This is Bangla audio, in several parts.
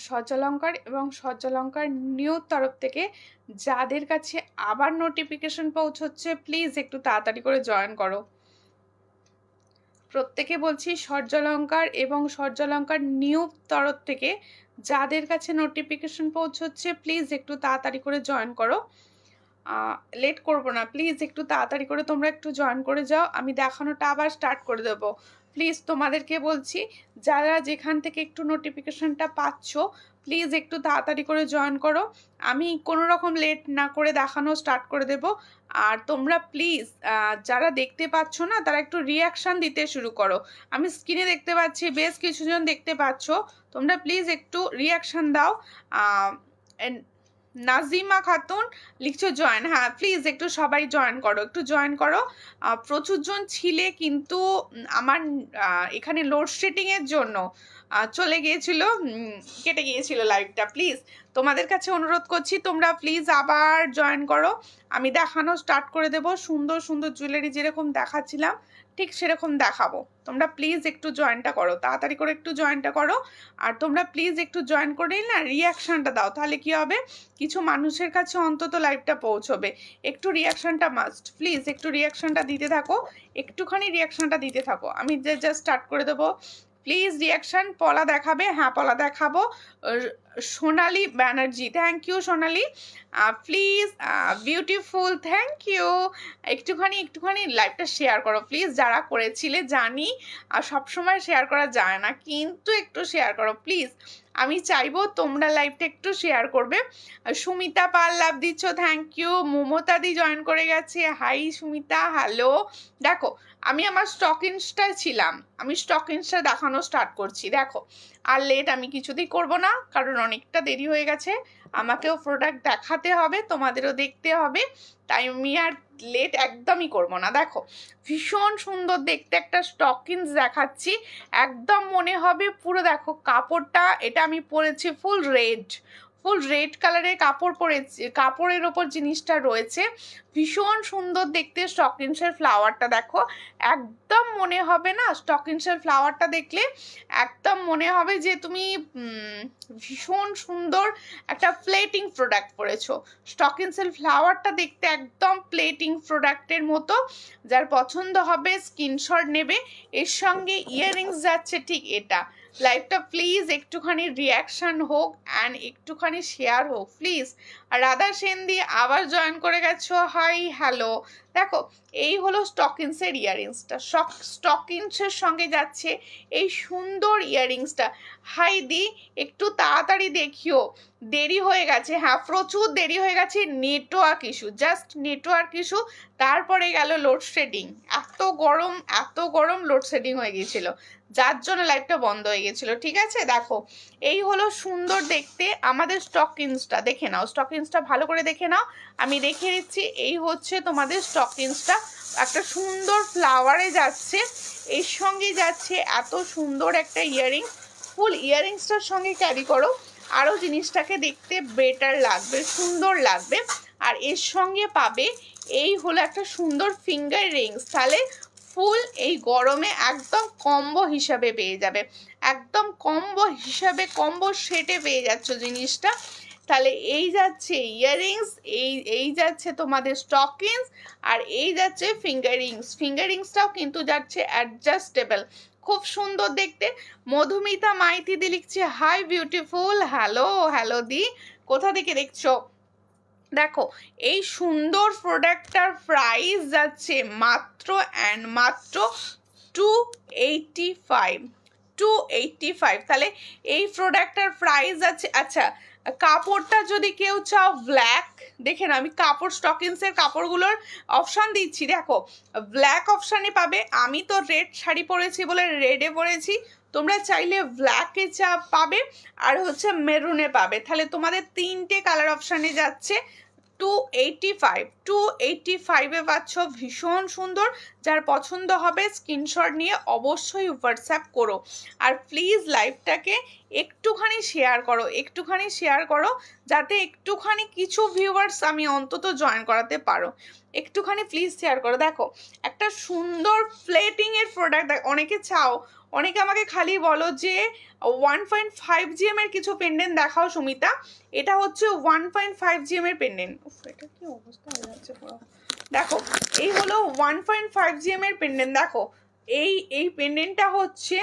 সজ্জালঙ্কার এবং সজ্জালঙ্কার নিউর তরফ থেকে যাদের কাছে আবার নোটিফিকেশন পৌঁছচ্ছে প্লিজ একটু তাড়াতাড়ি করে জয়েন করো। প্রত্যেকে বলছি সজ্জালঙ্কার এবং সজ্জালঙ্কার নিউ তরফ থেকে যাদের কাছে নোটিফিকেশন পৌঁছচ্ছে প্লিজ একটু তাড়াতাড়ি করে জয়েন করো। লেট করবো না, প্লিজ একটু তাড়াতাড়ি করে তোমরা একটু জয়েন করে যাও। আমি দেখানোটা আবার স্টার্ট করে দেবো। প্লিজ তোমাদেরকে বলছি যারা যেখান থেকে একটু নোটিফিকেশনটা পাচ্ছ প্লিজ একটু তাড়াতাড়ি করে জয়েন করো। আমি কোনো রকম লেট না করে দেখানো স্টার্ট করে দেব। আর তোমরা প্লিজ যারা দেখতে পাচ্ছ না তারা একটু রিয়াকশান দিতে শুরু করো। আমি স্ক্রিনে দেখতে পাচ্ছি বেশ কিছুজন দেখতে পাচ্ছ, তোমরা প্লিজ একটু রিয়াকশান দাও। নাজিমা খাতুন লিখছো জয়েন, হ্যাঁ প্লিজ একটু সবাই জয়েন করো, একটু জয়েন করো। প্রচুর জন ছিলে কিন্তু আমার এখানে লোডশেডিংয়ের জন্য চলে গিয়েছিল, কেটে গিয়েছিল লাইভটা। প্লিজ তোমাদের কাছে অনুরোধ করছি তোমরা প্লিজ আবার জয়েন করো। আমি দেখানো স্টার্ট করে দেব। সুন্দর সুন্দর জুয়েলারি যেরকম দেখাচ্ছিলাম ঠিক সেরকম দেখাবো। তোমরা প্লিজ একটু জয়েনটা করো, তাড়াতাড়ি করে একটু জয়েনটা করো। আর তোমরা প্লিজ একটু জয়েন করেই না রিয়াকশানটা দাও, তাহলে কি হবে কিছু মানুষের কাছে অন্তত লাইভটা পৌঁছবে। একটু রিয়াকশানটা মাস্ট, প্লিজ একটু রিয়াকশানটা দিতে থাকো, একটুখানি রিয়াকশানটা দিতে থাকো। আমি জাস্ট স্টার্ট করে দেবো। Please reaction. পলা দেখাবে, হ্যাঁ পলা দেখাবো। Sonali Banerjee, thank you Sonali. Please beautiful, thank you. একটুখানি লাইভটা শেয়ার করো প্লিজ, যারা করেছিলে জানি আর সবসময় শেয়ার করা যায় না কিন্তু একটু শেয়ার করো প্লিজ। আমি চাইবো তোমরা লাইভটা একটু শেয়ার করবে। সুমিতা পাল লাভ দিচ্ছ, থ্যাংক ইউ। মমতাদি জয়েন করে গেছে, হাই সুমিতা, হ্যালো। দেখো আমি আমার স্টক ইনস্টায় ছিলাম, আমি স্টক ইনস্টা দেখানো স্টার্ট করছি। দেখো আর লেট আমি কিছুতেই করব না, কারণ অনেকটা দেরি হয়ে গেছে, আমাকেও প্রোডাক্ট দেখাতে হবে, তোমাদেরও দেখতে হবে, তাই আমি আর লেট একদমই করব না। দেখো ভীষণ সুন্দর দেখতে একটা স্টকিংস দেখাচ্ছি, একদম মনে হবে পুরো। দেখো কাপড়টা, এটা আমি পরেছি ফুল রেড কালারের কাপড় পরেছি, কাপড়ের ওপর জিনিসটা রয়েছে, ভীষণ সুন্দর দেখতে। স্টকিংসের ফ্লাওয়ারটা দেখো, একদম মনে হবে না, স্টকিংসের ফ্লাওয়ারটা দেখলে একদম মনে হবে যে তুমি ভীষণ সুন্দর একটা প্লেটিং প্রোডাক্ট পরেছো। স্টকিংসের ফ্লাওয়ারটা দেখতে একদম প্লেটিং প্রোডাক্টের মতো, যার পছন্দ হবে স্ক্রিনশট নেবে। এর সঙ্গে ইয়াররিংস যাচ্ছে ঠিক এটা। লাইভটা প্লিজ একটুখানি রিয়াকশান হোক অ্যান্ড একটুখানি শেয়ার হোক প্লিজ। আর রাধা সেনদি আবার জয়েন করে গেছো, হাই হ্যালো। দেখো এই হলো স্টকিংসের ইয়াররিংসটা, স্টকিংসের সঙ্গে যাচ্ছে এই সুন্দর ইয়াররিংসটা। হাই দি একটু তাড়াতাড়ি দেখিও, দেরি হয়ে গেছে, হ্যাঁ প্রচুর দেরি হয়ে গেছে, network issue, just network issue. তারপরে গেল লোডশেডিং, এত গরম লোডশেডিং হয়ে গিয়েছিল, যার জন্য লাইভটা বন্ধ হয়ে গেছিলো। ঠিক আছে, দেখো এই হলো সুন্দর দেখতে আমাদের স্টকিংসটা। দেখে নাও স্টকিংসটা, ভালো করে দেখে নাও, আমি দেখিয়ে দিচ্ছি। এই হচ্ছে তোমাদের স্টকিংসটা, একটা সুন্দর ফ্লাওয়ারে যাচ্ছে, এর সঙ্গে যাচ্ছে এত সুন্দর একটা ইয়াররিং। ফুল ইয়াররিংসটার সঙ্গে ক্যারি করো, আরও জিনিসটাকে দেখতে বেটার লাগবে, সুন্দর লাগবে। আর এর সঙ্গে পাবে এই হলো একটা সুন্দর ফিঙ্গার রিংস, তাহলে ফুল এই গরমে একদম কম্বো হিসাবে পেয়ে যাবে, একদম কম্বো হিসাবে কম্বো সেটে পেয়ে যাচ্ছ জিনিসটা। তাহলে এই যাচ্ছে ইয়াররিংস, এই যাচ্ছে তোমাদের স্টকিংস, আর এই যাচ্ছে ফিঙ্গারিংসটাও কিন্তু যাচ্ছে অ্যাডজাস্টেবল, খুব সুন্দর দেখতে। মধুমিতা মাইতি দি লিখছে হাই বিউটিফুল, হ্যালো দি, কোথা থেকে দেখছো? দেখো এই সুন্দর প্রোডাক্টটার প্রাইস যাচ্ছে মাত্র অ্যান্ড মাত্র 285। তাহলে এই প্রোডাক্টটার প্রাইস আছে। আচ্ছা কাপড়টা যদি কেউ চাও ব্ল্যাক, দেখে না আমি কাপড় স্টকিংসের কাপড়গুলোর অপশান দিচ্ছি, দেখো ব্ল্যাক অপশানে পাবে। আমি তো রেড শাড়ি পরেছি বলে রেডে পরেছি, তোমরা চাইলে ব্ল্যাকে পাবে আর হচ্ছে মেরুনে পাবে। তাহলে তোমাদের তিনটে কালার অপশানে যাচ্ছে 285 পাচ্ছ, ভীষণ সুন্দর। যার পছন্দ হবে স্ক্রিনশট নিয়ে অবশ্যই হোয়াটসঅ্যাপ করো। আর প্লিজ লাইভটাকে একটুখানি শেয়ার করো যাতে একটুখানি কিছু ভিউয়ার্স আমি অন্তত জয়েন করাতে পারো, একটুখানি প্লিজ শেয়ার করো। দেখো একটা সুন্দর প্লেটিংয়ের প্রোডাক্ট, অনেকে চাও অনেকে আমাকে খালি বলো যে 1.5 GM এর কিছু পেন্ডেন্ট দেখাও সুমিতা। এটা হচ্ছে 1.5 GM এর পেন্ডেন্ট। এটা কি অবস্থা হয়ে যাচ্ছে পুরো। দেখো এই হলো 1.5 GM এর পেন্ডেন্ট। দেখো এই পেন্ডেন্টটা হচ্ছে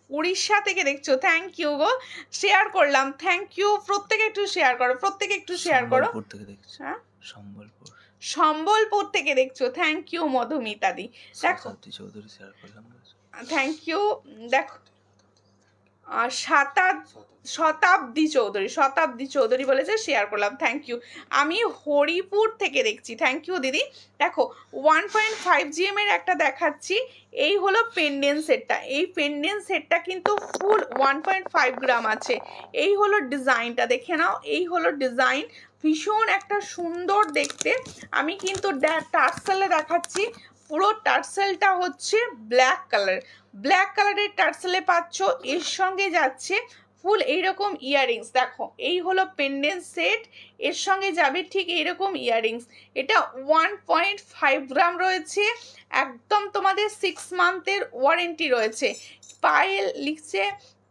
উড়িষ্যা থেকে দেখছো, থ্যাংক ইউ গো, শেয়ার করলাম, থ্যাংক ইউ। প্রত্যেকে একটু শেয়ার করো, প্রত্যেকে একটু শেয়ার করো। সম্বলপুর থেকে দেখছো? হ্যাঁ, সম্বলপুর থেকে দেখছো, থ্যাংক ইউ মধুমিতাদি। দেখো শতাব্দী চৌধুরী শেয়ার করলাম, থ্যাংক ইউ। দেখো শতাব্দী চৌধুরী বলেছে শেয়ার করলাম, থ্যাংক ইউ। আমি হরিপুর থেকে দেখছি, থ্যাংক ইউ দিদি। দেখো 1.5 GM এর একটা দেখাচ্ছি। এই হলো পেন্ডেন্ট সেটটা। এই পেন্ডেন্ট সেটটা কিন্তু ফুল 1.5 গ্রাম আছে। এই হলো ডিজাইনটা, দেখে নাও। এই হলো ডিজাইন, ভীষণ একটা সুন্দর দেখতে। আমি কিন্তু টার্সেলে দেখাচ্ছি। পুরো টার্সেলটা হচ্ছে ব্ল্যাক কালারের টার্সেলে পাচ্ছ। এর সঙ্গে যাচ্ছে ফুল এইরকম ইয়াররিংস। দেখো এই হলো পেন্ডেন্ট সেট, এর সঙ্গে যাবে ঠিক এইরকম ইয়াররিংস। এটা 1.5 গ্রাম রয়েছে, একদম তোমাদের 6 মান্থের ওয়ারেন্টি রয়েছে। পায়েল লিখছে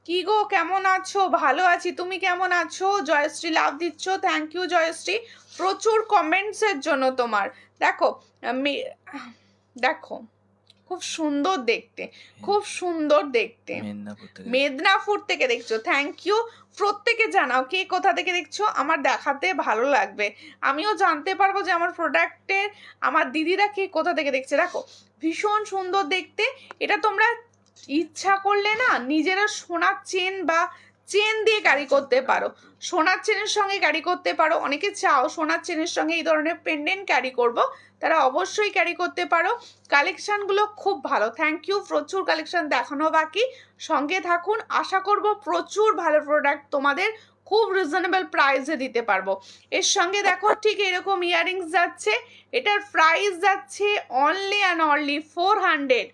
কি গো কেমন আছো? ভালো আছি, তুমি কেমন আছো? জয়শ্রী লাভ দিচ্ছ, থ্যাংক ইউ জয়শ্রী, প্রচুর কমেন্টসের জন্য তোমার। দেখো দেখো খুব সুন্দর দেখতে, খুব সুন্দর দেখতে। মেদিনীপুর থেকে দেখছো, থ্যাংক ইউ। প্রত্যেকে জানাও কে কোথা থেকে দেখছো, আমার দেখাতে ভালো লাগবে, আমিও জানতে পারবো যে আমার প্রোডাক্টের আমার দিদিরা কে কোথা থেকে দেখছে। দেখো ভীষণ সুন্দর দেখতে। এটা তোমরা ইচ্ছা করলে না নিজেরা সোনার চেন বা চেন দিয়ে ক্যারি করতে পারো, সোনার চেনের সঙ্গে ক্যারি করতে পারো। অনেকে চাও সোনার চেনের সঙ্গে এই ধরনের পেন্ডেন্ট ক্যারি করব, তারা অবশ্যই ক্যারি করতে পারো। কালেকশানগুলো খুব ভালো, থ্যাংক ইউ। প্রচুর কালেকশান দেখানো বাকি, সঙ্গে থাকুন। আশা করব প্রচুর ভালো প্রোডাক্ট তোমাদের খুব রিজনেবল প্রাইসে দিতে পারবো। এর সঙ্গে দেখো ঠিক এরকম ইয়াররিংস যাচ্ছে, এটার প্রাইস যাচ্ছে অনলি অ্যান্ড অনলি 400।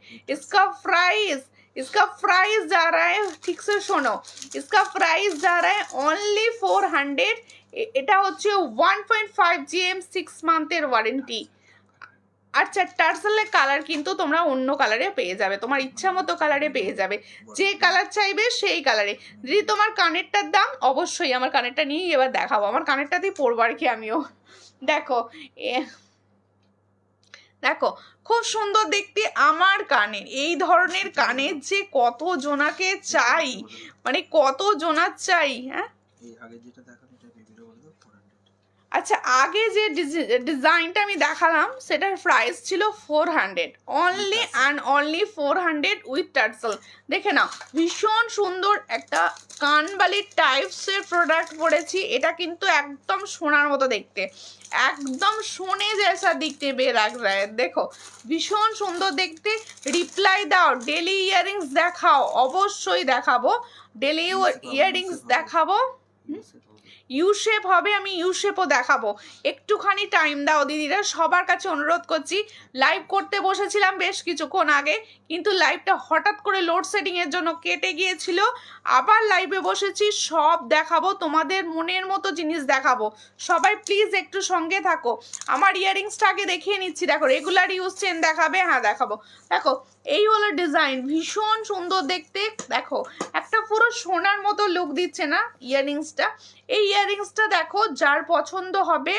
इसका प्राइस जा रहा है, ठीक से सुनो, इसका प्राइस जा रहा है ओनली 400। এটা হচ্ছে 1.5 GM 6 মান্থের ওয়ারেন্টি। আচ্ছা টার্সেলের কালার কিন্তু তোমরা অন্য কালারে পেয়ে যাবে, তোমার ইচ্ছা মতো কালারে পেয়ে যাবে, যে কালার চাইবে সেই কালারে। যদি তোমার কানেরটার দাম, অবশ্যই আমার কানেরটা নিয়েই এবার দেখাবো, আমার কানেরটা দিয়ে পরবো আর কি আমিও। দেখো দেখো খুব সুন্দর দেখতে আমার কানের। এই ধরনের কানের যে কত জনাকে চাই, মানে কত জনার চাই। হ্যাঁ আচ্ছা আগে যে ডিজাইনটা আমি দেখালাম সেটার প্রাইস ছিল 400, only and only 400 with tassel. দেখে নাও ভীষণ সুন্দর একটা কানবালির টাইপসের প্রোডাক্ট পড়েছি। এটা কিন্তু একদম সোনার মতো দেখতে, একদম সোনে জেসা দিখতে বেরাগ রায়। দেখো ভীষণ সুন্দর দেখতে। রিপ্লাই দাও, ডেলি ইয়াররিংস দেখাও, অবশ্যই দেখাবো, ডেলি ইয়াররিংস দেখাবো। ইউ শেপ হবে, আমি ইউ শেপও দেখাবো। একটুখানি টাইম দাও দিদিরা, সবার কাছে অনুরোধ করছি। লাইভ করতে বসেছিলাম বেশ কিছুক্ষণ আগে, কিন্তু লাইভটা হঠাৎ করে লোডশেডিংয়ের জন্য কেটে গিয়েছিল। আবার লাইভে বসেছি, সব দেখাবো, তোমাদের মনের মতো জিনিস দেখাবো। সবাই প্লিজ একটু সঙ্গে থাকো। আমার ইয়াররিংসটা আগে দেখিয়ে নিচ্ছি। দেখো রেগুলার ইউজ চেন দেখাবে, হ্যাঁ দেখাবো। দেখো এই হলো ডিজাইন, ভীষণ সুন্দর দেখতে। দেখো একটা পুরো সোনার মতো লুক দিচ্ছে না ইয়াররিংসটা। এই ইয়াররিংসটা দেখো যার পছন্দ হবে।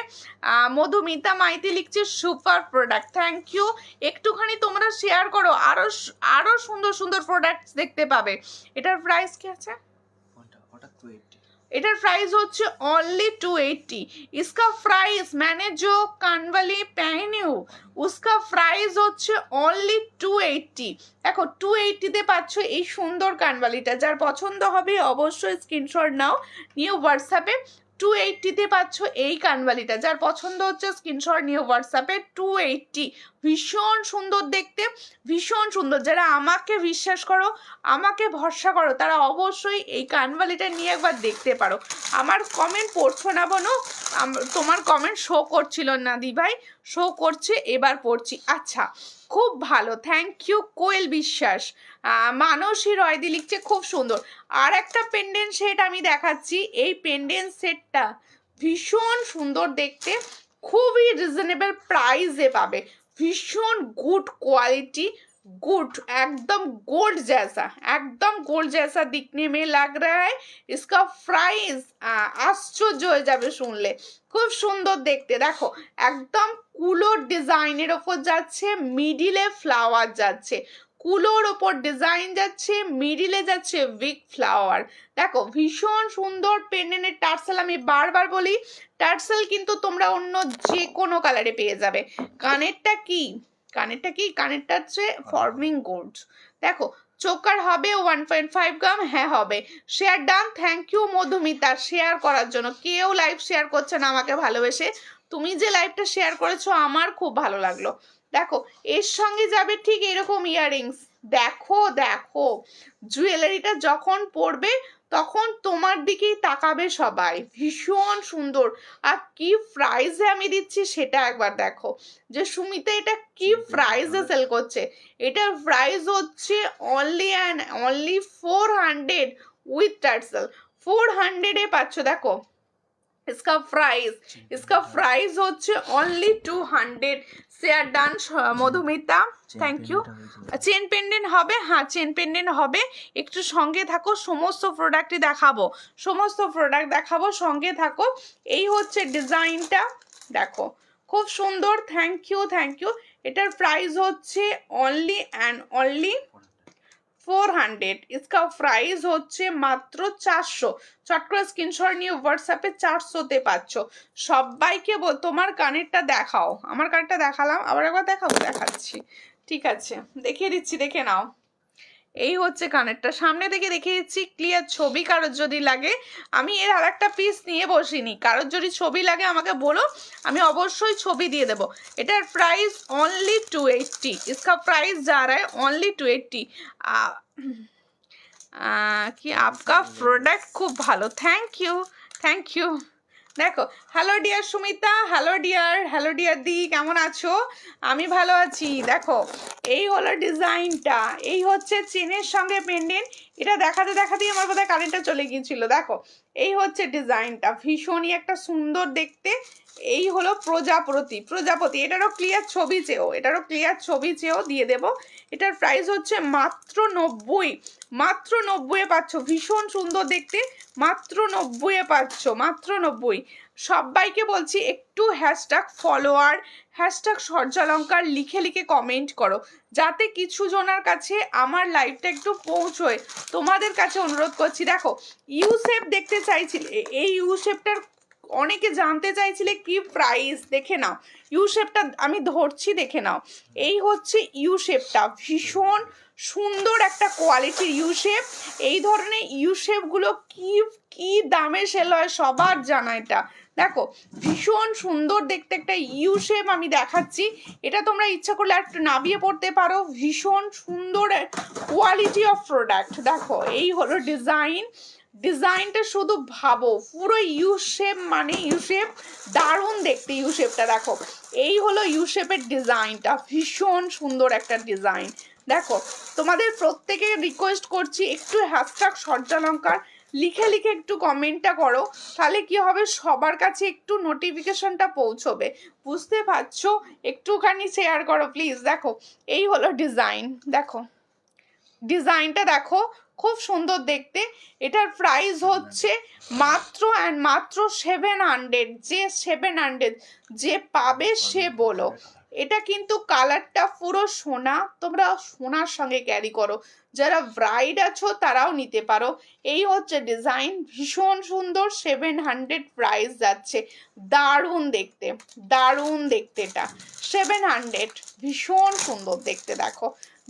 মধুমিতা মাইতি লিখছে সুপার প্রোডাক্ট, থ্যাংক ইউ। একটুখানি তোমরা শেয়ার করো, আরো সুন্দর সুন্দর প্রোডাক্টস দেখতে পাবে। এটার প্রাইস কি আছে? এটার প্রাইস হচ্ছে অনলি 280। इसका प्राइस मैंने जो कानवाली पहनी हूँ उसका प्राइस হচ্ছে অনলি 280। দেখো 280-তে পাচ্ছ এই সুন্দর কানবালিটা। যার পছন্দ হবে অবশ্যই স্ক্রিনশট নাও, নিয়ে হোয়াটসঅ্যাপে 280-তে পাচ্ছ এই কানবালিটা। যার পছন্দ হচ্ছে স্ক্রিনশট নিয়ে হোয়াটসঅ্যাপে 280। ভীষণ সুন্দর দেখতে, ভীষণ সুন্দর। যারা আমাকে বিশ্বাস করো, আমাকে ভরসা করো, তারা অবশ্যই এই কানবালিটা নিয়ে একবার দেখতে পারো। আমার কমেন্ট পড়ছো না বোনো, তোমার কমেন্ট শো করছিল না দি ভাই, শো করছে, এবার পড়ছি। আচ্ছা খুব ভালো, থ্যাংক ইউ কোয়েল বিশ্বাস। মানসী রয়দি লিখছে খুব সুন্দর। আর একটা পেন্ডেন্ট সেট আমি দেখাচ্ছি। এই পেন্ডেন্ট সেটটা ভীষণ সুন্দর দেখতে, খুবই রিজনেবল প্রাইসে পাবে, ভীষণ গুড কোয়ালিটি, गुड, एकदम गोल्ड जैसा, एकदम गोल्ड जैसा दिखने में लग रहा है। इसका प्राइस आश्चर्य হয়ে যাবে শুনলে, খুব সুন্দর দেখতে। দেখো একদম কুলোর ডিজাইনের ওপর যাচ্ছে, মিডিলে ফ্লাওয়ার যাচ্ছে, কুলোর ওপর ডিজাইন যাচ্ছে, মিডিলে যাচ্ছে বিগ ফ্লাওয়ার। দেখো ভীষণ সুন্দর পেন্ডেন্টের টার্সেল, আমি বারবার বলি টার্সেল কিন্তু তোমরা অন্য যে কোনো কালারে পেয়ে যাবে। কানেরটা কি, কানেরটা কি, কানেরটা হচ্ছে ফর্মিং গোল্ড। দেখো চোকার হবে 1.5 গ্রাম, হ্যাঁ হবে। Share done, thank you Madhumita share করার জন্য। কেউ লাইভ শেয়ার করছে না আমাকে ভালোবেসে, তুমি যে লাইভটা শেয়ার করেছো আমার খুব ভালো লাগলো। দেখো এর সঙ্গে যাবে ঠিক এরকম ইয়াররিংস। দেখো দেখো জুয়েলারিটা যখন পরবে তখন তোমার দিকেই তাকাবে সবাই, ভীষণ সুন্দর। আর কি প্রাইসে আমি দিচ্ছি সেটা একবার দেখো, যে সুমিতা এটা কি প্রাইসে সেল করছে। এটার প্রাইস হচ্ছে only and only 400 with tassel. 400 এ পাচ্ছ। দেখো इसका प्राइस হচ্ছে only 200। Share done Madhumita, thank you. Chain pendant হবে, হ্যাঁ চেন পেন্ডেন্ট হবে। একটু সঙ্গে থাকো, সমস্ত প্রোডাক্টই দেখাবো, সমস্ত প্রোডাক্ট দেখাবো, সঙ্গে থাকো। এই হচ্ছে ডিজাইনটা, দেখো খুব সুন্দর। Thank you thank you. এটার প্রাইস হচ্ছে অনলি অ্যান্ড অনলি 400। इसका प्राइस হচ্ছে মাত্র 400। চট করে স্ক্রিনশট নিয়ে হোয়াটসঅ্যাপে 400-তে পাচ্ছ। সবাইকে বল তোমার কানেরটা দেখাও। আমার কানেরটা দেখালাম, আবার একবার দেখাবো, দেখাচ্ছি, ঠিক আছে দেখিয়ে দিচ্ছি, দেখে নাও। এই হচ্ছে কানেরটা, সামনে থেকে দেখিয়ে দিচ্ছি ক্লিয়ার ছবি। কারোর যদি লাগে, আমি এর আর একটা পিস নিয়ে বসিনি, কারোর যদি ছবি লাগে আমাকে বলো, আমি অবশ্যই ছবি দিয়ে দেবো। এটার প্রাইস অনলি 280। इसका प्राइस जा रहा है ओनली 280। কি आपका প্রোডাক্ট খুব ভালো, থ্যাংক ইউ থ্যাংক ইউ। দেখো hello dear Sumita, hello dear দি, কেমন আছো? আমি ভালো আছি। দেখো এই হলো ডিজাইনটা, এই হচ্ছে চেনের সঙ্গে পেন্ডেন্ট। এটা দেখাতে দেখাতেই আমার বোধহয় কারেন্টটা চলে গিয়েছিল। দেখো এই হচ্ছে ডিজাইনটা, ভীষণই একটা সুন্দর দেখতে। এই হলো প্রজাপতি। এটারও ক্লিয়ার ছবি চেয়েও, এটারও ক্লিয়ার ছবি চেয়েও দিয়ে দেবো। এটার প্রাইস হচ্ছে মাত্র 90, মাত্র 90-এ পাচ্ছ। ভীষণ সুন্দর দেখতে, মাত্র 90-এ পাচ্ছ, মাত্র 90। সবাইকে বলছি একটু হ্যাশট্যাগ ফলোয়ার, হ্যাশট্যাগ সূর্যালঙ্কার লিখে লিখে কমেন্ট করো, যাতে কিছু জনের কাছে আমার লাইভটা একটু পৌঁছয়। তোমাদের কাছে অনুরোধ করছি। দেখো ইউ শেপ দেখতে চাইছিলে, এই ইউ শেপটার অনেকে জানতে চাইছিলে কি প্রাইস, দেখে নাও ইউ শেপটা আমি ধরছি, দেখে নাও। এই হচ্ছে ইউ শেপটা, ভীষণ সুন্দর একটা কোয়ালিটির ইউ শেপ। এই ধরনের ইউ শেপগুলো কি কি দামে সেল হয় সবার জানা এটা। দেখো ভীষণ সুন্দর দেখতে একটা ইউ শেপ আমি দেখাচ্ছি। এটা তোমরা ইচ্ছা করলে একটু নামিয়ে পড়তে পারো, ভীষণ সুন্দর কোয়ালিটি অফ প্রোডাক্ট। দেখো এই হলো ডিজাইনটা শুধু ভাবো, পুরো ইউ শেপ, মানে ইউ শেপ দারুণ দেখতে ইউ শেপটা। দেখো এই হলো ইউ শেপের ডিজাইনটা, ভীষণ সুন্দর একটা ডিজাইন। দেখো তোমাদের প্রত্যেকে রিকোয়েস্ট করছি একটু হ্যাশট্যাগ সূর্যালঙ্কার লিখে লিখে একটু কমেন্টটা করো, তাহলে কি হবে সবার কাছে একটু নোটিফিকেশনটা পৌঁছবে, বুঝতে পারছো? একটুখানি শেয়ার করো প্লিজ। দেখো এই হলো ডিজাইন, দেখো ডিজাইনটা দেখো খুব সুন্দর দেখতে। এটার প্রাইস হচ্ছে মাত্র অ্যান্ড মাত্র 700। যে 700 যে পাবে সে বলো। এটা কিন্তু কালারটা পুরো সোনা, তোমরা সোনার সঙ্গে ক্যারি করো, যারা ব্রাইড আছো তারাও নিতে পারো। এই হচ্ছে ডিজাইন, ভীষণ সুন্দর। 700 প্রাইস যাচ্ছে, দারুণ দেখতে, দারুণ দেখতে। এটা 700, ভীষণ সুন্দর দেখতে। দেখো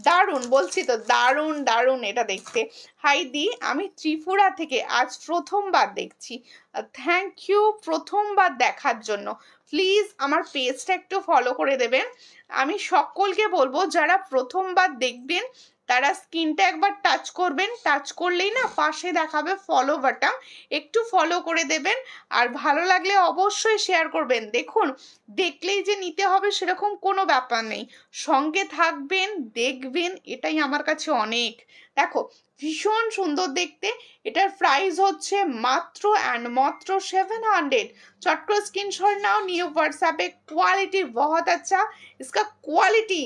দারুণ, বলছি তো দারুণ দারুণ এটা দেখতে। হাই দি, আমি ত্রিপুরা থেকে আজ প্রথমবার দেখছি, থ্যাংক ইউ প্রথমবার দেখার জন্য। প্লিজ আমার পেজটা একটু ফলো করে দেবেন। আমি সকলকে বলবো যারা প্রথমবার দেখবেন তারা স্ক্রিনটা একবার টাচ করবেন, টাচ করলেই না পাশে দেখাবে ফলো বাটন, একটু ফলো করে দেবেন। আর ভালো লাগলে অবশ্যই শেয়ার করবেন। দেখুন দেখলেই যে নিতে হবে সেরকম কোনো ব্যাপার নেই, সঙ্গে থাকবেন দেখবেন, এটাই আমার কাছে অনেক। দেখো ভীষণ সুন্দর দেখতে। এটার প্রাইস হচ্ছে মাত্র অ্যান্ড মাত্র 700। चट कर स्क्रीनशॉट नाओ, নিয়ে হোয়াটসঅ্যাপে। কোয়ালিটি বহুত আচ্ছা, इसका কোয়ালিটি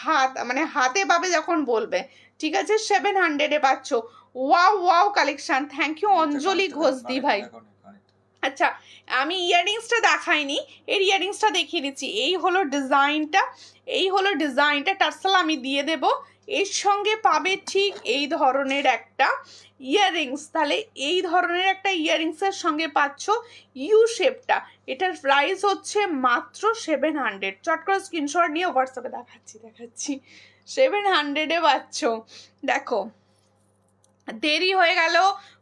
হাত মানে হাতে পাবে যখন বলবে, ঠিক আছে। 700 এ পাচ্ছ। Wow wow collection, thank you Anjali ঘোষদি ভাই। আচ্ছা, আমি ইয়াররিংসটা দেখাইনি, এর ইয়াররিংসটা দেখিয়ে দিচ্ছি। এই হলো ডিজাইনটা, এই হলো ডিজাইনটা। টার্সেল আমি দিয়ে দেব। এর সঙ্গে পাবে ঠিক এই ধরনের একটা ইয়াররিংস। তাহলে এই ধরনের একটা ইয়াররিংসের সঙ্গে পাচ্ছ ইউ শেপটা। এটার প্রাইস হচ্ছে মাত্র 700। চট করে স্ক্রিনশট নিয়ে হোয়াটসঅ্যাপে দেখাচ্ছি 700-এ পাচ্ছ। দেখো, দেরি হয়ে গেল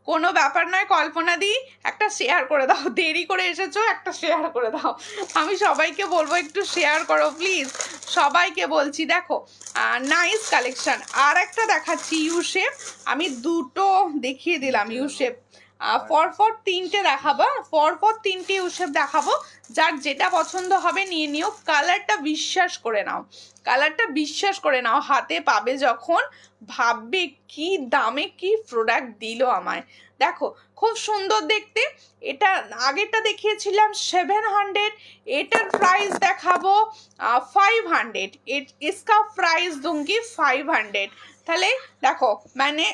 কোনো ব্যাপার নয়, কল্পনা দি একটা শেয়ার করে দাও। দেরি করে এসেছো, একটা শেয়ার করে দাও। আমি সবাইকে বলবো একটু শেয়ার করো প্লিজ, সবাইকে বলছি। দেখো নাইস কালেকশন। আর একটা দেখাচ্ছি ইউ শেপ, আমি দুটো দেখিয়ে দিলাম ইউ শেপ। পরপর তিনটে দেখাবো, পরপর তিনটে ইউ শেপ দেখাবো। যার যেটা পছন্দ হবে নিয়ে নিও। কালারটা বিশ্বাস করে নাও, কালারটা বিশ্বাস করে নাও। হাতে পাবে যখন ভাববে কি দামে কি প্রোডাক্ট দিল আমায়। দেখো খুব সুন্দর দেখতে। এটা আগেরটা দেখিয়েছিলাম 700, এটার প্রাইস দেখাবো 500। इसका প্রাইস दूंगी 500। তাহলে দেখো মানে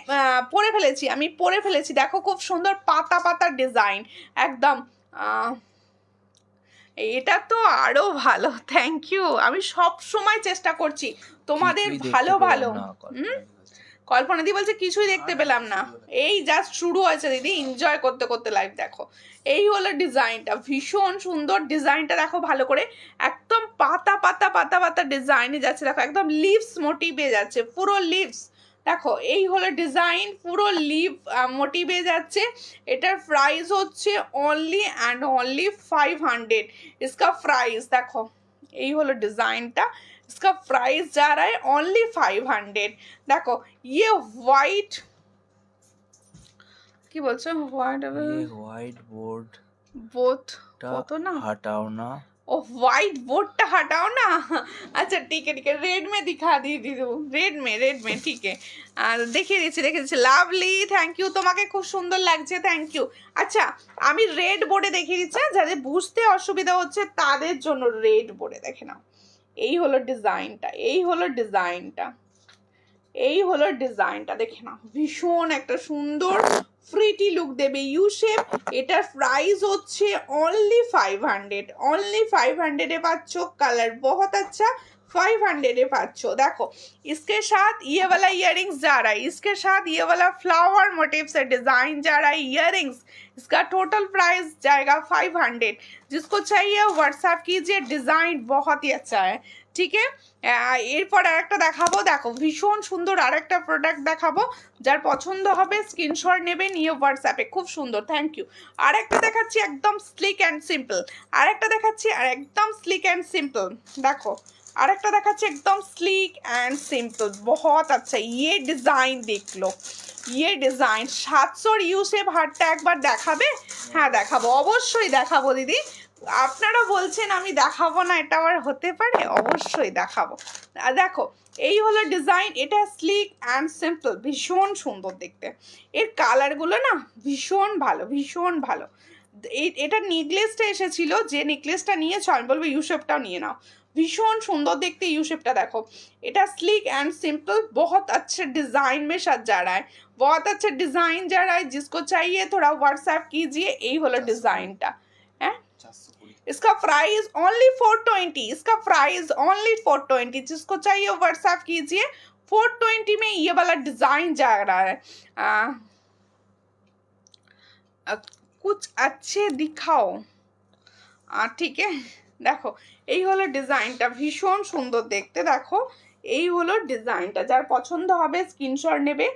পরে ফেলেছি, আমি পরে ফেলেছি। দেখো খুব সুন্দর পাতা পাতা ডিজাইন একদম। এটা তো আরো ভালো, থ্যাংক ইউ। আমি সব সময় চেষ্টা করছি তোমাদের ভালো ভালো। কল্পনা দি বলছে কিছুই দেখতে পেলাম না। এই জাস্ট শুরু হয়েছে দিদি, এনজয় করতে করতে লাইভ দেখো। এই হলো ডিজাইনটা, ভীষণ সুন্দর ডিজাইনটা। দেখো ভালো করে, একদম পাতা পাতা পাতা পাতা ডিজাইনে যাচ্ছে। দেখো একদম লিভস মোটিভে যাচ্ছে, পুরো লিভস। দেখো এই হলো ডিজাইন, পুরো লিভ মোটিভে যাচ্ছে। এটার প্রাইস হচ্ছে অনলি অ্যান্ড অনলি 500। इसका প্রাইস দেখো, এই হলো ডিজাইনটা। इसका प्राइस जा रहा है ओनली 500। देखो ये व्हाइट কি বলছো, হোয়াইট বোর্ড কত না हटाओ ना। ओ व्हाइट बोर्डটা हटाओ ना। अच्छा ठीक है रेड में दिखा दी दीदू, रेड में ठीक है। আর দেখিয়ে দিচ্ছি লাভলি, থ্যাংক ইউ। তোমাকে খুব সুন্দর লাগছে, থ্যাংক ইউ। আচ্ছা আমি রেড বোর্ডে দেখিয়ে দিচ্ছি, যাদের বুঝতে অসুবিধা হচ্ছে তাদের জন্য রেড বোর্ডে দেখে নাও। এই হলো ডিজাইনটা, এই হলো ডিজাইনটা, এই হলো ডিজাইনটা। দেখে নাও, ভীষণ একটা সুন্দর ফ্রিটি লুক দেবে ইউ শেপ। এটার প্রাইস হচ্ছে অনলি 500। অনলি 500 এ পাচ্ছ। কালার बहुत अच्छा, 500 এ পাচ্ছ। দেখো इसके साथ ये वाला इयररिंग्स जा रहा है, इसके साथ ये वाला फ्लावर मोटिव से डिजाइन जा रहा है इयररिंग्स। इसका टोटल प्राइस जाएगा 500। जिसको चाहिए व्हाट्सएप कीजिए, डिजाइन बहुत ही अच्छा है, ঠিক এরপর আরেকটা দেখাবো। দেখো ভীষণ সুন্দর আরেকটা প্রোডাক্ট দেখাবো, যার পছন্দ হবে স্ক্রিনশট নেবে, নিয়ে হোয়াটসঅ্যাপে। খুব সুন্দর, থ্যাংক ইউ। আরেকটা দেখাচ্ছি একদম স্লিক অ্যান্ড সিম্পল, আরেকটা দেখাচ্ছি আর একদম স্লিক অ্যান্ড সিম্পল। দেখো আরেকটা দেখাচ্ছি একদম স্লিক অ্যান্ড সিম্পল, बहुत अच्छा। ये ডিজাইন দেখলো, ये ডিজাইন 700 ইউ শেপ। হারটা একবার দেখাবে? হ্যাঁ দেখাবো, অবশ্যই দেখাবো দিদি। আপনারা বলছেন আমি দেখাবো না, এটা আবার হতে পারে? অবশ্যই দেখাবো। দেখো এই হলো ডিজাইন, এটা স্লিক অ্যান্ড সিম্পল, ভীষণ সুন্দর দেখতে। এর কালারগুলো না ভীষণ ভালো, ভীষণ ভালো। এটা নেকলেসটা এসেছিল, যে নেকলেসটা নিয়েছো আমি বলবো ইউ শেপটাও নিয়ে নাও, ভীষণ সুন্দর দেখতে ইউ শেপটা। দেখো এটা স্লিক एंड सिंपल, बहुत अच्छे डिजाइन में सजा रहा है, बहुत अच्छा डिजाइन जा रहा है। जिसको चाहिए थोड़ा व्हाट्सएप कीजिए। এই হলো ডিজাইনটা। হ্যাঁ इसका प्राइस ओनली 420, इसका प्राइस ओनली 420। जिसको चाहिए व्हाट्सएप कीजिए। 420 में ये वाला डिजाइन जा रहा है। कुछ अच्छे दिखाओ, ঠিক আছে। দেখো এই হলো ডিজাইনটা, ভীষণ সুন্দর দেখতে। দেখো এই হলো ডিজাইনটা, যার পছন্দ হবে স্ক্রিনশট নেবে।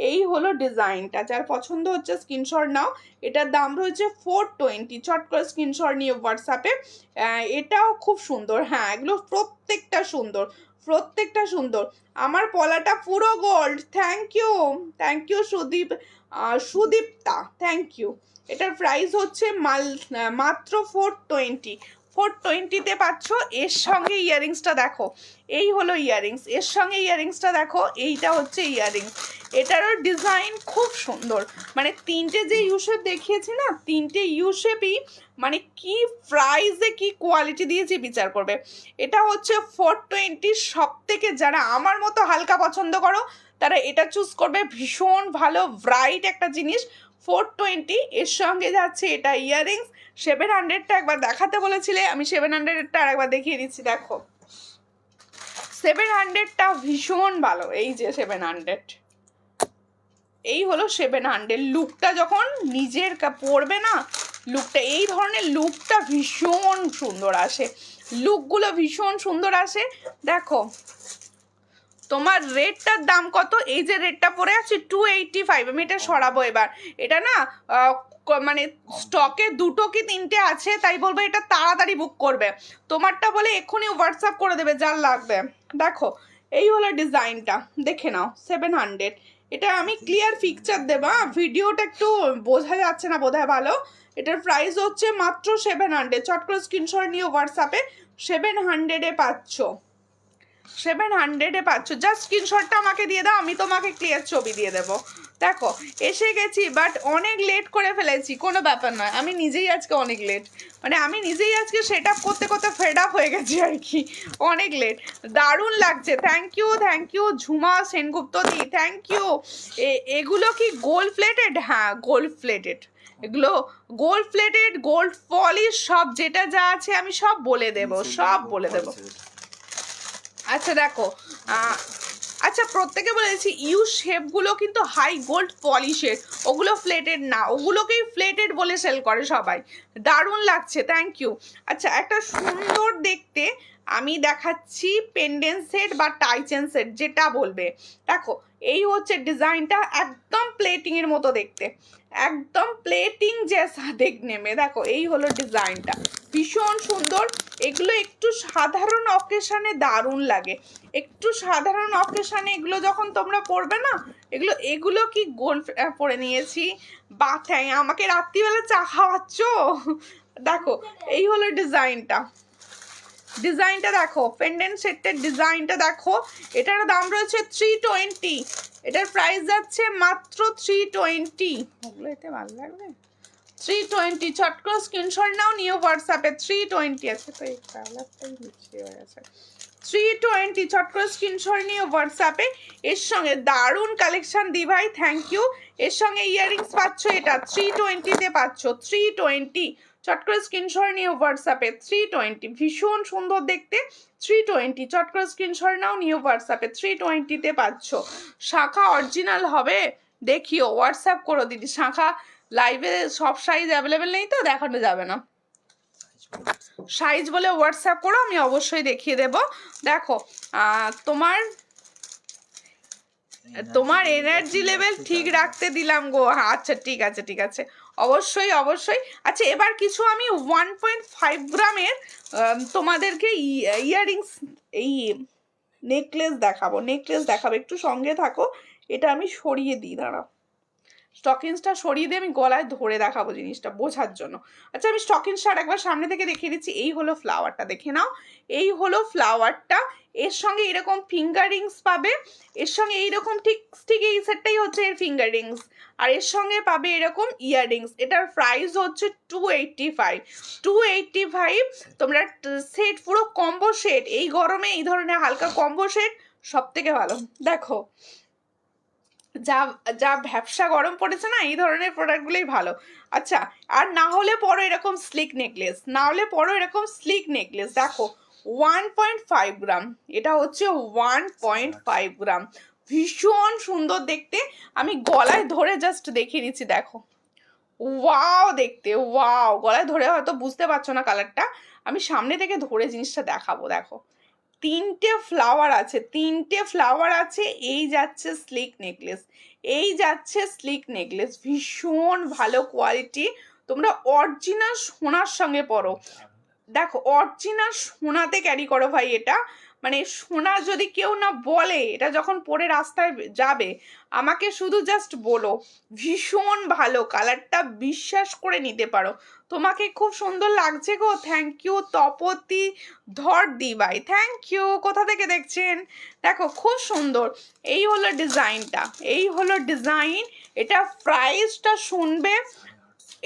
এই হলো ডিজাইনটা, যার পছন্দ হচ্ছে স্ক্রিনশট নাও। এটার দাম রয়েছে 420। চট করে স্ক্রিনশট নিয়ে হোয়াটসঅ্যাপে। এটাও খুব সুন্দর, হ্যাঁ এগুলো প্রত্যেকটা সুন্দর, প্রত্যেকটা সুন্দর। আমার পলাটা পুরো gold, thank you Sudipta, thank you. এটার প্রাইস হচ্ছে মাত্র 420। 420-তে পাচ্ছ। এর সঙ্গে ইয়াররিংসটা দেখো, এই হলো ইয়াররিংস, এর সঙ্গে ইয়াররিংসটা দেখো, এইটা হচ্ছে ইয়াররিংস। এটারও ডিজাইন খুব সুন্দর, মানে তিনটে যে ইউ শেপ দেখিয়েছি না, তিনটে ইউ শেপই মানে কি প্রাইসে কি কোয়ালিটি দিয়েছি বিচার করবে। এটা হচ্ছে 420। সব থেকে যারা আমার মতো হালকা পছন্দ করো তারা এটা চুজ করবে, ভীষণ ভালো ব্রাইট একটা জিনিস। 420, এর সঙ্গে যাচ্ছে এটা ইয়াররিংস। 700টা একবার দেখাতে বলেছিলে, আমি 700টা আর একবার দেখিয়ে দিচ্ছি। দেখো 700টা ভীষণ ভালো, এই যে 700, এই হলো 700। লুকটা যখন নিজের পরবে না, লুকটা এই ধরনের লুকটা ভীষণ সুন্দর আসে, লুকগুলো ভীষণ সুন্দর আসে। দেখো তোমার রেটটার দাম কত, এই যে রেটটা পরে আছে 285। আমি এটা সরাবো এবার, এটা না মানে স্টকে দুটো কি তিনটে আছে, তাই বলবো এটা তাড়াতাড়ি বুক করবে। তোমারটা বলে এক্ষুনি হোয়াটসঅ্যাপ করে দেবে যার লাগবে। দেখো এই হলো ডিজাইনটা, দেখে নাও 700। এটা আমি ক্লিয়ার পিকচার দেবো, ভিডিওটা একটু বোঝা যাচ্ছে না বোধহয় ভালো। এটার প্রাইস হচ্ছে মাত্র 700। চট করে স্ক্রিনশট নিয়ে হোয়াটসঅ্যাপে 700-এ পাচ্ছ, 700-এ পাচ্ছ। জাস্ট স্ক্রিনশটটা আমাকে দিয়ে দাও, আমি তোমাকে ক্লিয়ার ছবি দিয়ে দেবো। দেখো এসে গেছি, বাট অনেক লেট করে ফেলেছি, কোনো ব্যাপার নয়। আমি নিজেই আজকে অনেক লেট, মানে আমি নিজেই আজকে সেট আপ করতে করতে ফেড আপ হয়ে গেছি আর কি, অনেক লেট। দারুণ লাগছে, থ্যাংক ইউ ঝুমা সেনগুপ্ত দি, থ্যাংক ইউ। এগুলো কি গোল্ড প্লেটেড? হ্যাঁ গোল্ড প্লেটেড, এগুলো গোল্ড প্লেটেড, গোল্ড পলিশ, সব যেটা যা আছে আমি সব বলে দেবো, সব বলে দেবো। আচ্ছা দেখো, আচ্ছা প্রত্যেকে বলেছি ইউ শেপগুলো কিন্তু হাই গোল্ড পলিশের, ওগুলো ফ্লেটেড না, ওগুলোকেই ফ্লেটেড বলে সেল করে সবাই। দারুণ লাগছে, থ্যাংক ইউ। আচ্ছা একটা সুন্দর দেখতে আমি দেখাচ্ছি পেন্ডেন্ট সেট বা টাইচেন সেট, যেটা বলবে। দেখো এই হচ্ছে ডিজাইনটা, একদম প্লেটিংয়ের মতো দেখতে, একদম প্লেটিং জেসা দেখনে মে। দেখো এই হলো ডিজাইনটা, ভীষণ সুন্দর। এগুলো একটু সাধারণ অকেশনে দারুণ লাগে, একটু সাধারণ অকেশনে এগুলো যখন তোমরা পরবে না, এগুলো কি গোল্ড পরে নিয়েছি বা আমাকে রাত্রিবেলা চা খাওয়াচ্ছ। দেখো এই হলো ডিজাইনটা, ডিজাইনটা দেখো, পেন্ডেন্ট সেটের ডিজাইনটা দেখো। এটার দাম রয়েছে 320, এটার প্রাইস যাচ্ছে মাত্র 320। ওগুলো এতে ভালো লাগবে 320। চট করে স্ক্রিনশট নাও, নিয়ে হোয়াটসঅ্যাপে 320 আছে, তো এই কালারটাই মিছিয়ে হয়ে গেছে। 320 চট করে স্ক্রিনশট নিয়ে হোয়াটসঅ্যাপে। এর সঙ্গে দারুণ কালেকশন দি ভাই, থ্যাংক ইউ। এর সঙ্গে ইয়াররিংস পাচ্ছ, এটা 320-তে পাচ্ছ, 320। চট করে স্ক্রিনশট নিয়ে হোয়াটসঅ্যাপে 320, ভীষণ সুন্দর দেখতে। 320 চট করে স্ক্রিনশট নাও, নিয়ে হোয়াটসঅ্যাপে 320-তে পাচ্ছ। শাখা অরিজিনাল হবে দেখিও, হোয়াটসঅ্যাপ করো দিদি। শাখা লাইভে সব সাইজ অ্যাভেলেবেল নেই তো দেখানো যাবে না, সাইজ বলে হোয়াটসঅ্যাপ করো, আমি অবশ্যই দেখিয়ে দেব। দেখো তোমার এনার্জি লেভেল ঠিক রাখতে দিলাম গো। আচ্ছা ঠিক আছে ঠিক আছে, অবশ্যই অবশ্যই। আচ্ছা এবার কিছু আমি 1.5 গ্রামের তোমাদেরকে ইয়াররিংস, এই নেকলেস দেখাবো, একটু সঙ্গে থাকো। এটা আমি সরিয়ে দিই, দাঁড়াও, স্টকিংসটা সরিয়ে দিয়ে আমি গলায় ধরে দেখাবো জিনিসটা বোঝার জন্য। আচ্ছা আমি স্টকিংসটা একবার সামনে থেকে দেখিয়ে দিচ্ছি। এই হলো ফ্লাওয়ারটা, দেখে নাও, এই হলো ফ্লাওয়ারটা। এর সঙ্গে এরকম ফিঙ্গার রিংস পাবে, এর সঙ্গে এইরকম ঠিক ঠিক এই সেটটাই হচ্ছে এর ফিঙ্গার রিংস, আর এর সঙ্গে পাবে এরকম ইয়াররিংস। এটার প্রাইস হচ্ছে 285। তোমরা সেট পুরো কম্বো সেট, এই গরমে এই ধরনের হালকা কম্বো সেট সব থেকে ভালো। দেখো যা যা ব্যবসা গরম পড়েছে না, এই ধরনের প্রোডাক্টগুলোই ভালো। আচ্ছা আর না হলে পরো এরকম স্লিক নেকলেস, দেখো 1.5 গ্রাম, এটা হচ্ছে 1.5 গ্রাম, ভীষণ সুন্দর দেখতে। আমি গলায় ধরে জাস্ট দেখিয়ে দিচ্ছি, দেখো ওয়াও দেখতে, ওয়াও। গলায় ধরে হয়তো বুঝতে পারছো না কালারটা, আমি সামনে থেকে ধরে জিনিসটা দেখাবো। দেখো তিনটে ফ্লাওয়ার আছে, এই যাচ্ছে স্লিক নেকলেস, ভীষণ ভালো কোয়ালিটি। তোমরা অরিজিনাল সোনার সঙ্গে পরো, দেখো অরিজিনাল সোনাতে ক্যারি করো ভাই, এটা মানে সোনা যদি কেউ না বলে, এটা যখন পরে রাস্তায় যাবে আমাকে শুধু জাস্ট বলো ভীষণ ভালো কালারটা, বিশ্বাস করে নিতে পারো। তোমাকে খুব সুন্দর লাগছে গো, থ্যাংক ইউ তপতি ধর দি ভাই, থ্যাংক ইউ। কোথা থেকে দেখছেন? দেখো খুব সুন্দর। এই হলো ডিজাইনটা, এই হলো ডিজাইন। এটা প্রাইসটা শুনবে,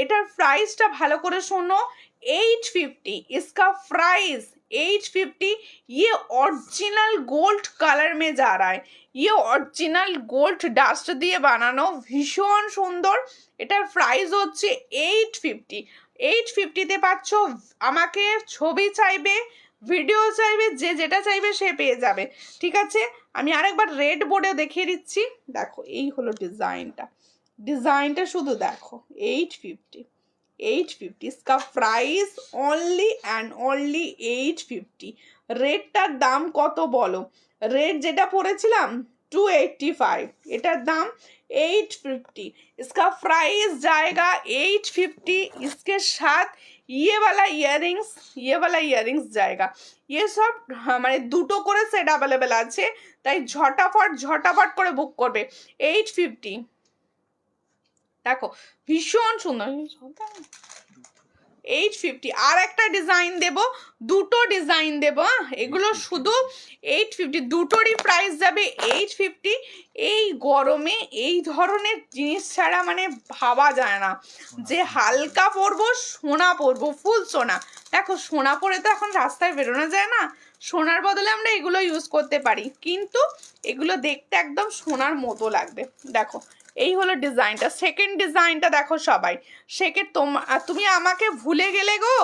এটার প্রাইসটা ভালো করে শোনো, 850 इसका प्राइस 850। ये ओरिजिनल गोल्ड कलर में जा रहा है, ये অরিজিনাল গোল্ড ডাস্ট দিয়ে বানানো, ভীষণ সুন্দর। এটার প্রাইস হচ্ছে 850। 850-তে পাচ্ছ। আমাকে ছবি চাইবে, ভিডিও চাইবে, যে যেটা চাইবে সে পেয়ে যাবে, ঠিক আছে। আমি আরেকবার রেড বোর্ডে দেখিয়ে দিচ্ছি। দেখো এই হলো ডিজাইনটা, ডিজাইনটা শুধু দেখো, 850। 850 इसका प्राइस ओनली एंड ओनली 850। রেটটার দাম কত বলো? রেট যেটা পড়েছিলাম 285, এটার দাম 850। इसका प्राइस जाएगा 850। इसके साथ ये वाला इयररिंग्स जाएगा। ये सब মানে দুটো করে সেট অ্যাভেলেবেল আছে, তাই ঝটাফট করে বুক করবে। 850। দেখো ভীষণ সুন্দর, 850। আর একটা ডিজাইন দেব, দুটো ডিজাইন দেব, এগুলো শুধু 850, দুটোরই প্রাইস যাবে 850। এই গরমে এই ধরনের জিনিস ছাড়া মানে ভাবা যায় না যে হালকা পরবো, সোনা পরবো, ফুল সোনা। দেখো সোনা পরে তো এখন রাস্তায় বেরোনো যায় না, সোনার বদলে আমরা এগুলো ইউজ করতে পারি, কিন্তু এগুলো দেখতে একদম সোনার মতো লাগবে। দেখো এই হলো ডিজাইনটা। সেকেন্ড ডিজাইনটা দেখো সবাই, তুমি আমাকে ভুলে গেলে গো,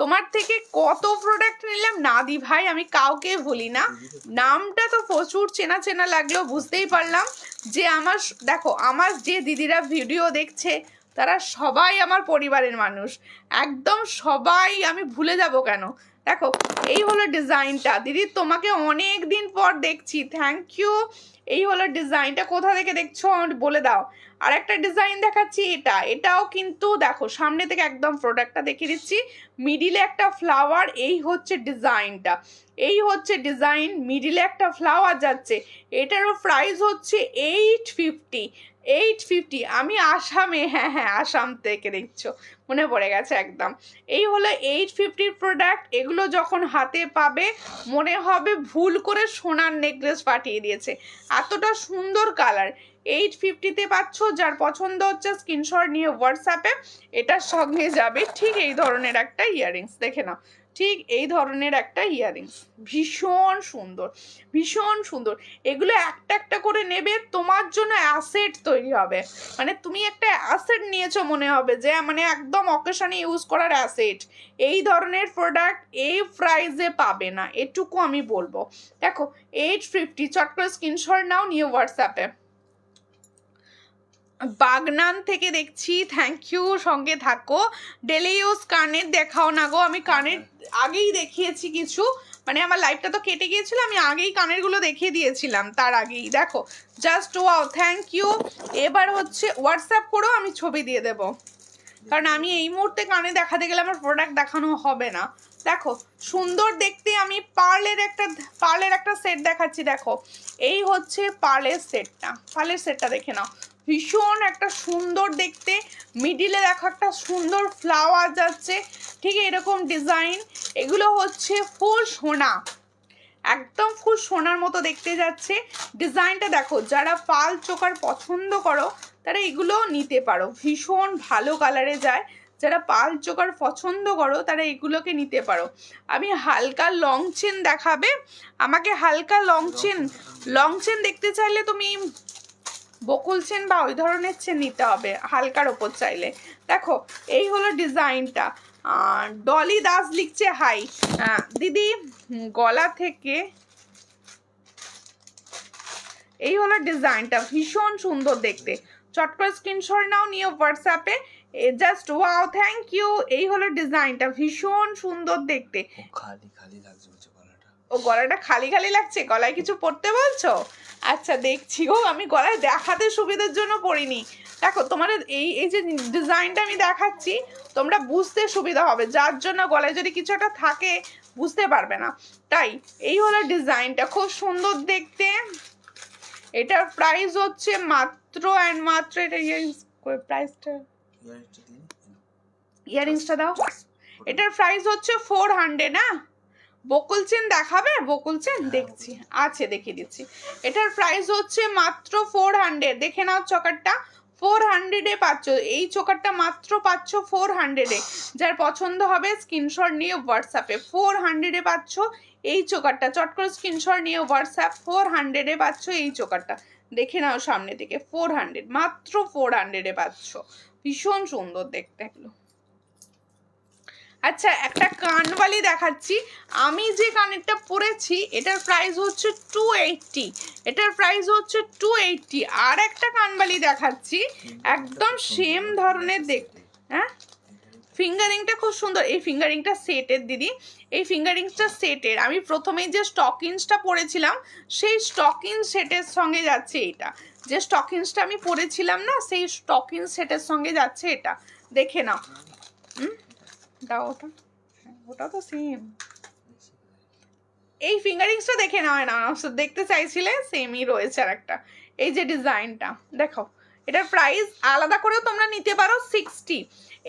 তোমার থেকে কত প্রোডাক্ট নিলাম। না দি ভাই, আমি কাউকে ভুলি না, নামটা তো প্রচুর চেনা চেনা লাগলো, বুঝতেই পারলাম যে আমার, দেখো আমার যে দিদিরা ভিডিও দেখছে তারা সবাই আমার পরিবারের মানুষ, একদম সবাই, আমি ভুলে যাব কেন। দেখো এই হলো ডিজাইনটা। দিদি তোমাকে অনেক দিন পর দেখছি, থ্যাংক ইউ। এই হলো ডিজাইনটা, কোথা থেকে দেখছো বলে দাও। আর একটা ডিজাইন দেখাচ্ছি, এটাও কিন্তু দেখো সামনে থেকে একদম প্রোডাক্টটা দেখিয়ে দিচ্ছি। মিডিলে একটা ফ্লাওয়ার, এই হচ্ছে ডিজাইনটা, এই হচ্ছে ডিজাইন, মিডিলে একটা ফ্লাওয়ার যাচ্ছে। এটারও প্রাইস হচ্ছে 850। 850। আমি আসামে, হ্যাঁ আসাম থেকে দেখছো, মনে পড়ে গেছে একদম। এই হলো 850 প্রোডাক্ট। এগুলো যখন হাতে পাবে মনে হবে ভুল করে সোনার নেকলেস পাঠিয়ে দিয়েছে, এতটা সুন্দর কালার। 850-তে পাচ্ছ। যার পছন্দ হচ্ছে স্ক্রিনশট নিয়ে হোয়াটসঅ্যাপে, এটার সঙ্গে যাবে ঠিক এই ধরনের একটা ইয়াররিংস, দেখে নাও, ঠিক এই ধরনের একটা ইয়াররিংস, ভীষণ সুন্দর, ভীষণ সুন্দর। এগুলো একটা একটা করে নেবে, তোমার জন্য অ্যাসেট তৈরি হবে, মানে তুমি একটা অ্যাসেট নিয়েছো মনে হবে, যে মানে একদম অকেশনে ইউজ করার অ্যাসেট। এই ধরনের প্রোডাক্ট এই প্রাইসে পাবে না, এটুকু আমি বলবো। দেখো 850, চট করে স্ক্রিনশট নাও, নিয়ে হোয়াটসঅ্যাপে। বাগনান থেকে দেখছি, থ্যাংক ইউ, সঙ্গে থাকো। ডেলি ইউজ কানের দেখাও না গো, আমি কানের আগেই দেখিয়েছি কিছু, মানে আমার লাইফটা তো কেটে গিয়েছিল, আমি আগেই কানেরগুলো দেখিয়ে দিয়েছিলাম তার আগেই। দেখো জাস্ট ওয়াও, থ্যাংক ইউ। এবার হচ্ছে হোয়াটসঅ্যাপ করো, আমি ছবি দিয়ে দেব, কারণ আমি এই মুহূর্তে কানে দেখাতে গেলে আমার প্রোডাক্ট দেখানো হবে না। দেখো সুন্দর দেখতে, আমি পার্লের একটা সেট দেখাচ্ছি। দেখো এই হচ্ছে পার্লের সেটটা দেখে নাও, ভীষণ একটা সুন্দর দেখতে। মিডিলে দেখো একটা সুন্দর ফ্লাওয়ার যাচ্ছে, ঠিক এরকম ডিজাইন। এগুলো হচ্ছে ফুল সোনা, একদম ফুল সোনার মতো দেখতে যাচ্ছে। ডিজাইনটা দেখো, যারা পাল চোকার পছন্দ করো তারা এগুলো নিতে পারো, ভীষণ ভালো কালারে যায়। যারা পাল চোকার পছন্দ করো তারা এগুলোকে নিতে পারো। আমি হালকা লং চেন দেখাবে, আমাকে হালকা লং চেন দেখতে চাইলে তুমি বকুল চেন বা ওই ধরনের চেন নিতে হবে, হালকার ওপর চাইলে। দেখো এই হলো ডিজাইনটা। ডলি দাস লিখছে হাই দিদি, গলা থেকে। এই হলো ডিজাইনটা, ভীষণ সুন্দর দেখতে, চট করে স্ক্রিনশট নাও, নিয়ে হোয়াটসঅ্যাপে। Just wow, thank you. এই হলো ডিজাইনটা, ভীষণ সুন্দর দেখতে। খালি খালি লাগছে গলাটা, ও গলাটা খালি খালি লাগছে, গলায় কিছু পরতে বলছো? আচ্ছা দেখছি গো, আমি গলায় দেখাতে সুবিধার জন্য পরিনি। দেখো তোমার এই যে ডিজাইনটা আমি দেখাচ্ছি, তোমরা বুঝতে সুবিধা হবে, যার জন্য গলায় যদি কিছু একটা থাকে বুঝতে পারবে না। তাই এই হলো ডিজাইনটা, খুব সুন্দর দেখতে। এটার প্রাইস হচ্ছে মাত্র অ্যান্ড মাত্র, এটা ইয়ারিংস প্রাইসটা, ইয়ারিংসটা দাও। এটার প্রাইস হচ্ছে 400 না? বকুল চেন দেখাবে? বকুল চেন দেখছি, আছে দেখিয়ে দিচ্ছি। এটার প্রাইস হচ্ছে মাত্র 400। দেখে নাও চকারটা, 400-এ পাচ্ছ এই চোকারটা, মাত্র পাচ্ছ 400-এ। যার পছন্দ হবে স্ক্রিনশট নিয়ে হোয়াটসঅ্যাপে, 400-এ পাচ্ছ এই চোকারটা। চট করে স্ক্রিনশট নিয়ে হোয়াটসঅ্যাপ, 400-এ পাচ্ছ এই চোকারটা। দেখে নাও সামনে থেকে, 400, মাত্র 400-এ পাচ্ছ। ভীষণ সুন্দর দেখতে এগুলো। আচ্ছা, একটা কানবালি দেখাচ্ছি। আমি যে কানেরটা পরেছি এটার প্রাইস হচ্ছে 280, এটার প্রাইস হচ্ছে 280। আর একটা কানবালি দেখাচ্ছি একদম সেম ধরনের দেখতে। হ্যাঁ, ফিঙ্গারিংটা খুব সুন্দর। এই ফিঙ্গারিংটা সেটের দিদি, এই ফিঙ্গারিংসটা সেটের। আমি প্রথমেই যে স্টকিংসটা পরেছিলাম সেই স্টকিং সেটের সঙ্গে যাচ্ছে এটা। যে স্টকিংসটা আমি পরেছিলাম না, সেই স্টকিং সেটের সঙ্গে যাচ্ছে এটা। দেখে নাও। দাও ওটা, ওটা তো সেম। এই ফিঙ্গারিংসটা দেখে নাও না, দেখতে চাইছিলে সেমই রয়েছে। আর একটা এই যে ডিজাইনটা দেখো, এটার প্রাইস আলাদা করেও তোমরা নিতে পারো 60।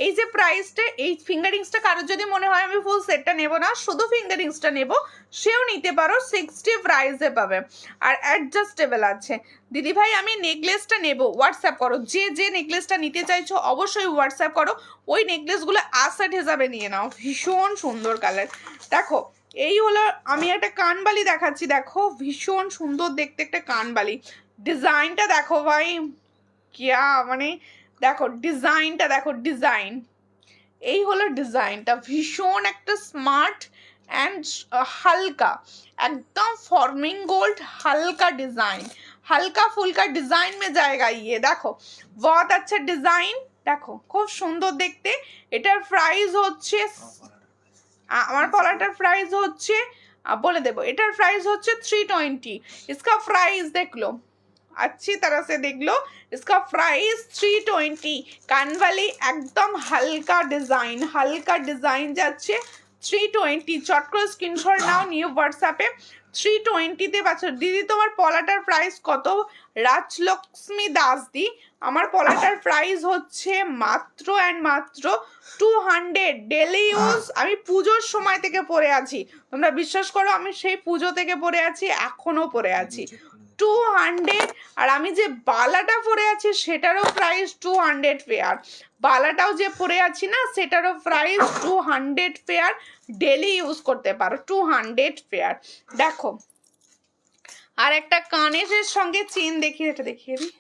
এই যে প্রাইসটা, এই ফিঙ্গারিংসটা কারোর যদি মনে হয় আমি ফুল সেটটা নেব না, শুধু ফিঙ্গারিংসটা নেব, সেও নিতে পারো, 60 প্রাইসে পাবে। আর অ্যাডজাস্টেবল আছে। দিদি ভাই আমি নেকলেসটা নেব, হোয়াটসঅ্যাপ করো। যে যে নেকলেসটা নিতে চাইছো অবশ্যই হোয়াটসঅ্যাপ করো। ওই নেকলেসগুলো আসেট হিসাবে নিয়ে নাও, ভীষণ সুন্দর কালার। দেখো এই হলো, আমি একটা কানবালি দেখাচ্ছি, দেখো ভীষণ সুন্দর দেখতে একটা কানবালি। ডিজাইনটা দেখো ভাই, কিয়া মানে দেখো ডিজাইনটা, দেখো ডিজাইন। এই হলো ডিজাইনটা, ভীষণ একটা স্মার্ট অ্যান্ড হালকা, একদম ফর্মিং গোল্ড, হালকা ডিজাइन, हल्का फुल्का डिजाइन में जाएगा ये। देखो बहुत अच्छा डिजाइन, देखो খুব সুন্দর দেখতে। এটার প্রাইস হচ্ছে, আমার পলাটার প্রাইস হচ্ছে বলে দেবো, এটার প্রাইস হচ্ছে 320। इसका प्राइस देख लो, अच्छी तरह से देख लो, इसका प्राइस 320। कानवाली एकदम हल्का डिजाइन যাচ্ছে 320। চট করে স্ক্রিনশট নাও, নিউ হোয়াটসঅ্যাপে 320-তে পাচ্ছ। দিদি তোমার পলাটার প্রাইস কত? রাজলক্ষ্মী দাস দি, আমার পলাটার প্রাইস হচ্ছে মাত্র অ্যান্ড মাত্র 200 ডেলি ইউজ। আমি পুজোর সময় থেকে পরে আছি, তোমরা বিশ্বাস করো, আমি সেই পুজো থেকে পরে আছি, এখনো পরে আছি। 200। আর আমি যে বালাটা পরে আছি সেটারও প্রাইস 200 পেয়ার। বালাটাও যে পরে আছি না সেটারও প্রাইস 200 পেয়ার, ডেলি ইউজ করতে পারো 200 পেয়ার। দেখো আর একটা কানের সঙ্গে চেন দেখিয়ে, এটা দেখিয়ে দিই।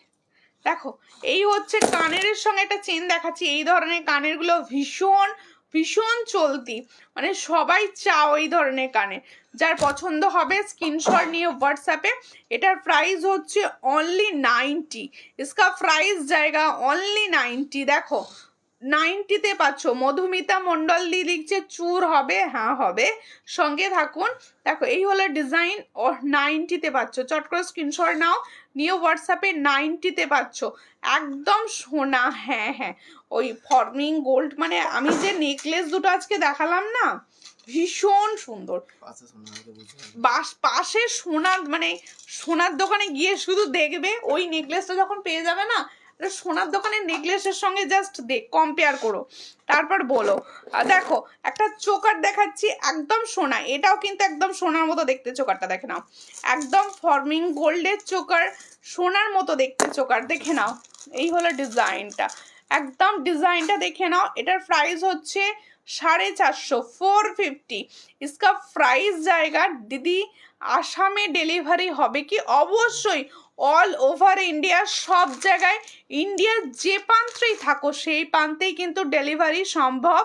দেখো এই হচ্ছে কানের সঙ্গে একটা চেন দেখাচ্ছি। এই ধরনের কানেরগুলো ভীষণ ভীষণ চলতি, মানে সবাই চাও এই ধরনের কানে। যার পছন্দ হবে স্ক্রিনশট নিয়ে হোয়াটসঅ্যাপে। এটার প্রাইস হচ্ছে অনলি 90। इसका প্রাইস জায়গা অনলি 90। দেখো 90-তে পাচ্ছ। মধুমিতা মণ্ডল দি লিখছে চুর হবে, হ্যাঁ হবে, সঙ্গে থাকুন। দেখো এই হলো ডিজাইন, 90-তে পাচ্ছ। চট করে স্ক্রিনশট নাও, নিউ হোয়াটসঅ্যাপে 90-তে পাচ্ছ। একদম সোনা, হ্যাঁ হ্যাঁ ওই ফর্মিং গোল্ড। মানে আমি যে নেকলেস দুটো আজকে দেখালাম না, ভীষণ সুন্দর। পাশে সোনার, মানে সোনার দোকানে গিয়ে শুধু দেখবে, ওই নেকলেসটা যখন পেয়ে যাবে না, সোনার দোকানের নেকলেসের সঙ্গে জাস্ট কম্পেয়ার করো, তারপর বলো। দেখো একটা চোকার দেখাচ্ছি, একদম সোনা, এটাও কিন্তু একদম সোনার মতো দেখতে। চোকারটা দেখে নাও, একদম ফর্মিং গোল্ডের চোকার, সোনার মতো দেখতে চোকার। দেখে নাও এই হলো ডিজাইনটা, একদম ডিজাইনটা দেখে নাও। এটার প্রাইস হচ্ছে 450, 450। इसका প্রাইস জায়গা দিদি। আসামে ডেলিভারি হবে কি? অবশ্যই, অল ওভার ইন্ডিয়া, সব জায়গায়, ইন্ডিয়ার যে প্রান্তেই থাকো সেই প্রান্তেই কিন্তু ডেলিভারি সম্ভব,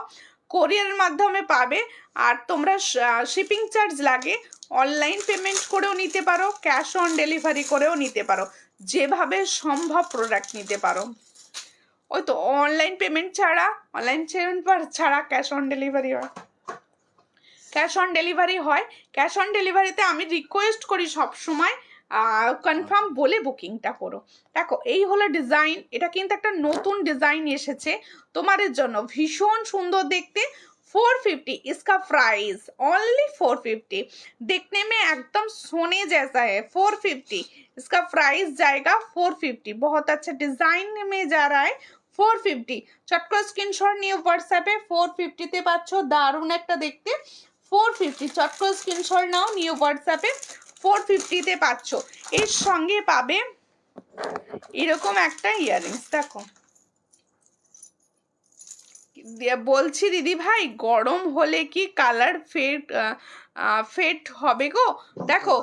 কোরিয়ারের মাধ্যমে পাবে। আর তোমরা শিপিং চার্জ লাগে, অনলাইন পেমেন্ট করেও নিতে পারো, ক্যাশ অন ডেলিভারি করেও নিতে পারো, যেভাবে সম্ভব প্রোডাক্ট নিতে পারো। ওই তো অনলাইন পেমেন্ট ছাড়া, ছাড়া ক্যাশ অন ডেলিভারি হয়, ক্যাশ অন ডেলিভারি হয়। ক্যাশ অন ডেলিভারিতে আমি রিকোয়েস্ট করি সব সময় কনফার্ম বলে বুকিংটা করো। দেখো এই হলো ডিজাইন, এটা কিন্তু একটা নতুন ডিজাইন এসেছে তোমাদের জন্য, ভীষণ সুন্দর দেখতে, 450 इसका प्राइस ओनली 450। देखने में एकदम सोने जैसा है। 450 इसका प्राइस जाएगा 450। बहुत अच्छा डिजाइन में जा रहा है। 450 চট করে স্ক্রিনশট নিয়ে হোয়াটসঅ্যাপে 450 তে পাচ্ছ। দারুণ একটা দেখতে 450 চট করে স্ক্রিনশট নাও, নিয়ে হোয়াটসঅ্যাপে 450 তে পাচ্ছ। এর সঙ্গে পাবে এরকম একটা ইয়াররিংস। দেখো বলছি দিদি ভাই গরম হলে কি কালার ফেড হবে গো? দেখো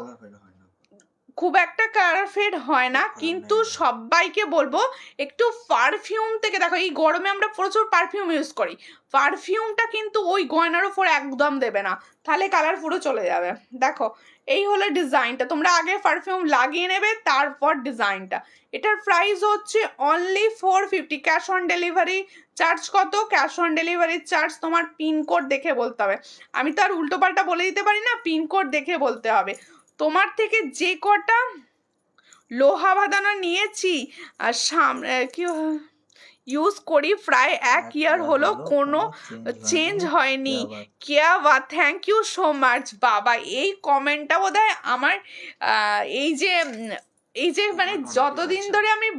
খুব একটা কালার ফেড হয় না, কিন্তু সবাইকে বলবো একটু পারফিউম থেকে দেখো। এই গরমে আমরা প্রচুর পারফিউম ইউজ করি, পারফিউমটা কিন্তু ওই গয়নার উপর একদম দেবে না, তাহলে কালার পুরো চলে যাবে। দেখো এই হলো ডিজাইনটা, তোমরা আগে পারফিউম লাগিয়ে নেবে তারপর ডিজাইনটা। এটার প্রাইস হচ্ছে only 450। Cash on delivery charge কত? ক্যাশ অন ডেলিভারি চার্জ তোমার পিনকোড দেখে বলতে হবে। আমি তো আর উল্টোপাল্টা বলে দিতে পারি না, পিনকোড দেখে বলতে হবে। তোমার থেকে যে কটা লোহা বাঁধানো নিয়েছি আর সামনে কি ইউজ করি প্রায় 1 ইয়ার হলো, কোনো চেঞ্জ হয়নি। কেয়া বা থ্যাংক ইউ সো মাচ বাবা। এই কমেন্টটা বোধহয় আমার এই যে মানে যতদিন ধরে আমি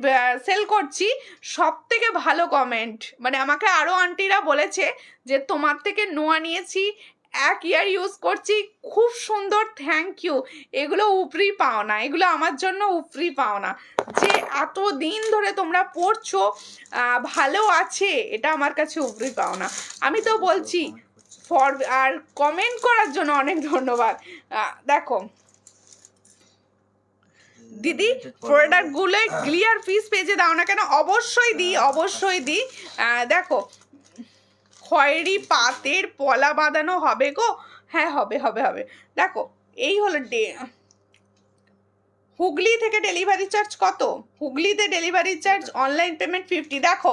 সেল করছি সব থেকে ভালো কমেন্ট। মানে আমাকে আরো আন্টিরা বলেছে যে তোমার থেকে নোয়া নিয়েছি, 1 ইয়ার ইউজ করছি, খুব সুন্দর, থ্যাংক ইউ। এগুলো উপরি পাও না, এগুলো আমার জন্য উপরি পাও না। যে এত দিন ধরে তোমরা পড়ছো ভালো আছে, এটা আমার কাছে উপরি পাও না। আমি তো বলছি আর কমেন্ট করার জন্য অনেক ধন্যবাদ। দেখো দিদি প্রোডাক্টগুলো ক্লিয়ার পিস পেজে দাও না কেন? অবশ্যই দিই, অবশ্যই দিই। দেখো খয়েরি পাতের পলা বাঁধানো হবে গো? হ্যাঁ হবে হবে হবে। দেখো এই হলো হুগলি থেকে ডেলিভারি চার্জ কত? হুগলিতে ডেলিভারি চার্জ অনলাইন পেমেন্ট 50। দেখো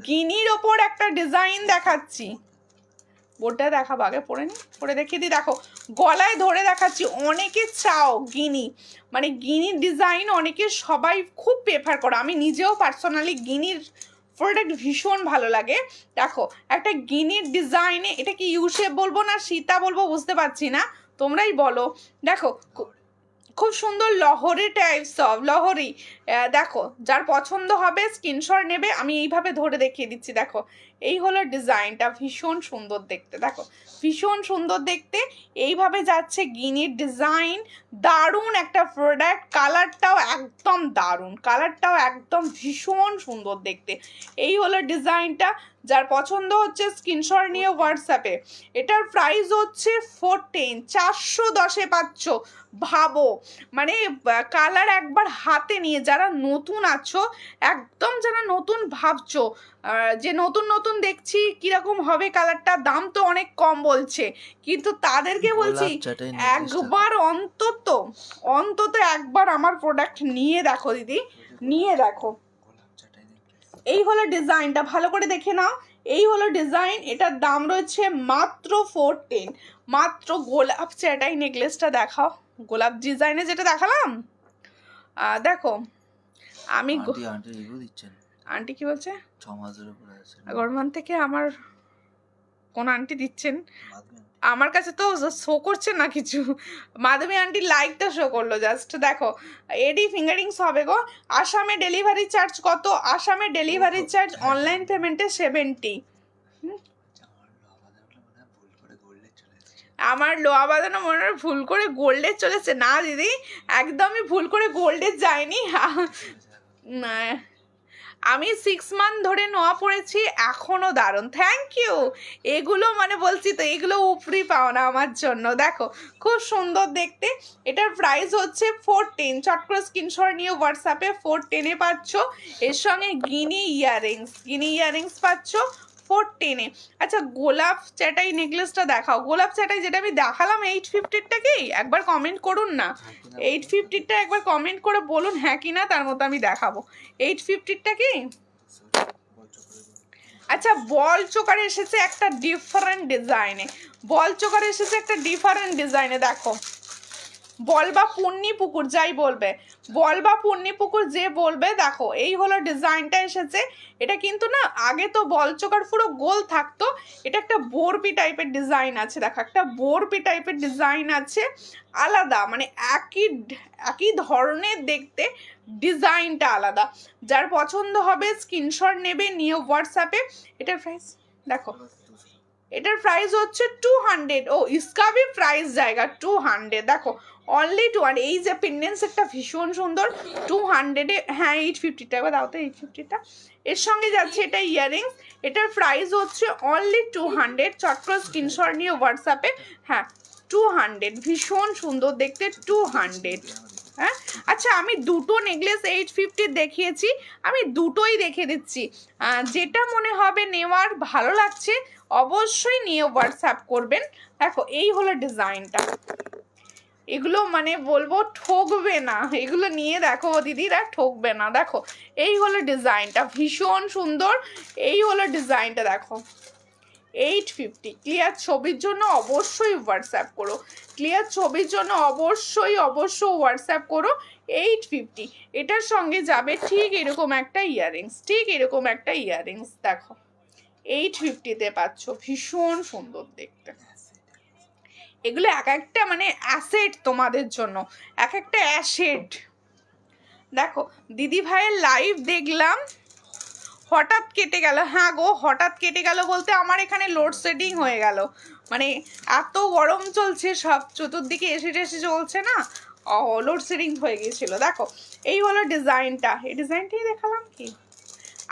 গিনির ওপর একটা ডিজাইন দেখাচ্ছি, বোর্ডটা দেখাবো আগে, পরে নি, পরে দেখিয়ে দিই। দেখো গলায় ধরে দেখাচ্ছি, অনেকে চাও গিনি, মানে গিনির ডিজাইন অনেকে সবাই খুব প্রেফার করো। আমি নিজেও পার্সোনালি গিনির প্রোডাক্ট ভীষণ ভালো লাগে। দেখো একটা গিনির ডিজাইনে, এটা কি ইউ শেপ বলবো না সীতা বলবো বুঝতে পারছি না, তোমরাই বলো। দেখো খুব সুন্দর লহরি টাইপস অফ লহরি। দেখো যার পছন্দ হবে স্ক্রিনশট নেবে, আমি এইভাবে ধরে দেখিয়ে দিচ্ছি। দেখো এই হলো ডিজাইনটা, ভীষণ সুন্দর দেখতে। দেখো ভীষণ সুন্দর দেখতে, এইভাবে যাচ্ছে গিনির ডিজাইন। দারুণ একটা প্রোডাক্ট, কালারটাও একদম দারুণ, কালারটাও একদম ভীষণ সুন্দর দেখতে। এই হলো ডিজাইনটা, যার পছন্দ হচ্ছে স্ক্রিনশট নিয়ে হোয়াটসঅ্যাপে। এটার প্রাইস হচ্ছে 410, 410-এ পাচ্ছ। ভাবো মানে কালার একবার হাতে নিয়ে যারা নতুন আছো, একদম যারা নতুন ভাবছো যে নতুন নতুন দেখছি কিরকম হবে কালারটা, দাম তো অনেক কম বলছে, কিন্তু তাদেরকে বলছি একবার অন্তত একবার আমার প্রোডাক্ট নিয়ে দেখো দিদি, নিয়ে দেখো। এই হলো ডিজাইনটা, ভালো করে দেখে নাও। এই হলো ডিজাইন, এটার দাম রয়েছে মাত্র 410। মাত্র গোলাপ চ্যাটাই নেকলেসটা দেখাও, গোলাপ ডিজাইনে যেটা দেখালাম। দেখো আমি আন্টি কি বলছে 6 মাস ধরে পড়ে আছে গরমান থেকে, আমার কোন আন্টি দিচ্ছেন? আমার কাছে তো শো করছে না কিছু। মাধবী আন্টি লাইকটা শো করলো জাস্ট। দেখো এডি ফিঙ্গারিংস হবে গো। আসামে ডেলিভারি চার্জ কত? আসামে ডেলিভারি চার্জ অনলাইন পেমেন্টে 70। আমার লোয়া বাঁধানো মনে হয় ভুল করে গোল্ডে চলেছে। না দিদি একদমই ভুল করে গোল্ডে যায়নি। আমি 6 মান্থ ধরে নোয়া পড়েছি, এখনো দারুণ, থ্যাংক ইউ। এগুলো মানে বলছি তো এগুলো উপরি পাও না আমার জন্য। দেখো খুব সুন্দর দেখতে। এটার প্রাইস হচ্ছে 410। চট করে স্ক্রিনশট নিয়ে হোয়াটসঅ্যাপে 410-এ পাচ্ছ। এর সঙ্গে গিনি ইয়াররিংস পাচ্ছ 410-এ। আচ্ছা গোলাপ চ্যাটাই নেকলেসটা দেখাও। গোলাপ চ্যাটাই যেটা আমি দেখালাম 850-টা কি একবার কমেন্ট করুন না, 850-টা একবার কমেন্ট করে বলুন হ্যাঁ কি না, তার মতো আমি দেখাবো। 850-টা কি? আচ্ছা বল চোকার এসেছে একটা ডিফারেন্ট ডিজাইনে, বল চোকার এসেছে একটা ডিফারেন্ট ডিজাইনে। দেখো বল বা পূর্ণি পুকুর যাই বলবে, বল বা পূর্ণি পুকুর যে বলবে, দেখো এই হলো ডিজাইনটা এসেছে। এটা কিন্তু না আগে তো বল চোকার পুরো গোল থাকতো, এটা একটা বোরপি টাইপের ডিজাইন আছে, দেখো একটা বোরপি টাইপের ডিজাইন আছে, আলাদা মানে একই ধরনের দেখতে, ডিজাইনটা আলাদা। যার পছন্দ হবে স্ক্রিনশট নেবে, নিয়ে হোয়াটসঅ্যাপে। এটার প্রাইস দেখো, এটার প্রাইস হচ্ছে 200। ও इसका भी প্রাইস জায়গা 200, দেখো অনলি 200। এই যে পেন্ডেন্ট সেটটা ভীষণ সুন্দর, 200-এ। হ্যাঁ 850 টাকা দাও তো, 850টা। এর সঙ্গে যাচ্ছে এটা ইয়াররিংস, এটার প্রাইস হচ্ছে অনলি 200। চট করে স্ক্রিনশট নিয়ে হোয়াটসঅ্যাপে। হ্যাঁ 200, ভীষণ সুন্দর দেখতে, 200। হ্যাঁ আচ্ছা, আমি দুটো নেকলেস 850 দেখিয়েছি, আমি দুটোই দেখে দিচ্ছি। যেটা মনে হবে নেওয়ার ভালো লাগছে অবশ্যই নিয়ে হোয়াটসঅ্যাপ করবেন। দেখো এই হলো ডিজাইনটা, এগুলো মানে বলবো ঠকবে না, এগুলো নিয়ে দেখো দিদিরা ঠকবে না। দেখো এই হলো ডিজাইনটা, ভীষণ সুন্দর। এই হলো ডিজাইনটা, দেখো 850। ক্লিয়ার ছবির জন্য অবশ্যই হোয়াটসঅ্যাপ করো, ক্লিয়ার ছবির জন্য অবশ্যই হোয়াটসঅ্যাপ করো। 850। এটার সঙ্গে যাবে ঠিক এরকম একটা ইয়াররিংস, ঠিক এরকম একটা ইয়াররিংস, দেখো 850-তে পাচ্ছ, ভীষণ সুন্দর দেখতে। এগুলো এক একটা মানে অ্যাসেট তোমাদের জন্য, এক একটা অ্যাসেট। দেখো দিদি ভাইয়ের লাইভ দেখলাম, হঠাৎ কেটে গেল। হ্যাঁ গো, হঠাৎ কেটে গেল বলতে আমার এখানে লোডশেডিং হয়ে গেল, মানে এত গরম চলছে, সব চতুর্দিকে এসে টেসে চলছে না, লোডশেডিং হয়ে গিয়েছিল। দেখো এই হলো ডিজাইনটা, এই ডিজাইনটাই দেখালাম কি,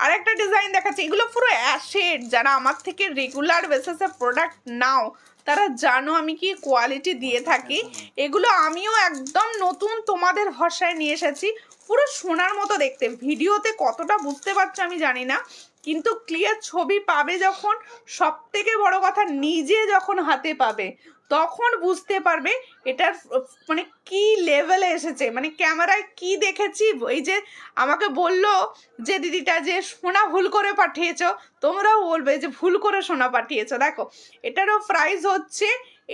আর একটা ডিজাইন দেখাচ্ছি। এগুলো পুরো অ্যাসেট, যারা আমার থেকে রেগুলার বেসিসে প্রোডাক্ট নাও তারা জানো আমি কি কোয়ালিটি দিয়ে থাকি। এগুলো আমিও একদম নতুন তোমাদের ভরসায় নিয়ে এসেছি, পুরো সোনার মতো দেখতে। ভিডিওতে কতটা বুঝতে পারছো আমি জানি না, কিন্তু ক্লিয়ার ছবি পাবে যখন, সব থেকে বড় কথা নিজে যখন হাতে পাবে তখন বুঝতে পারবে এটার মানে কি লেভেলে এসেছে, মানে ক্যামেরায় কি দেখেছি। এই যে আমাকে বললো যে দিদিটা যে সোনা ভুল করে পাঠিয়েছ, তোমরাও বলবে যে ভুল করে সোনা পাঠিয়েছ। দেখো এটারও প্রাইস হচ্ছে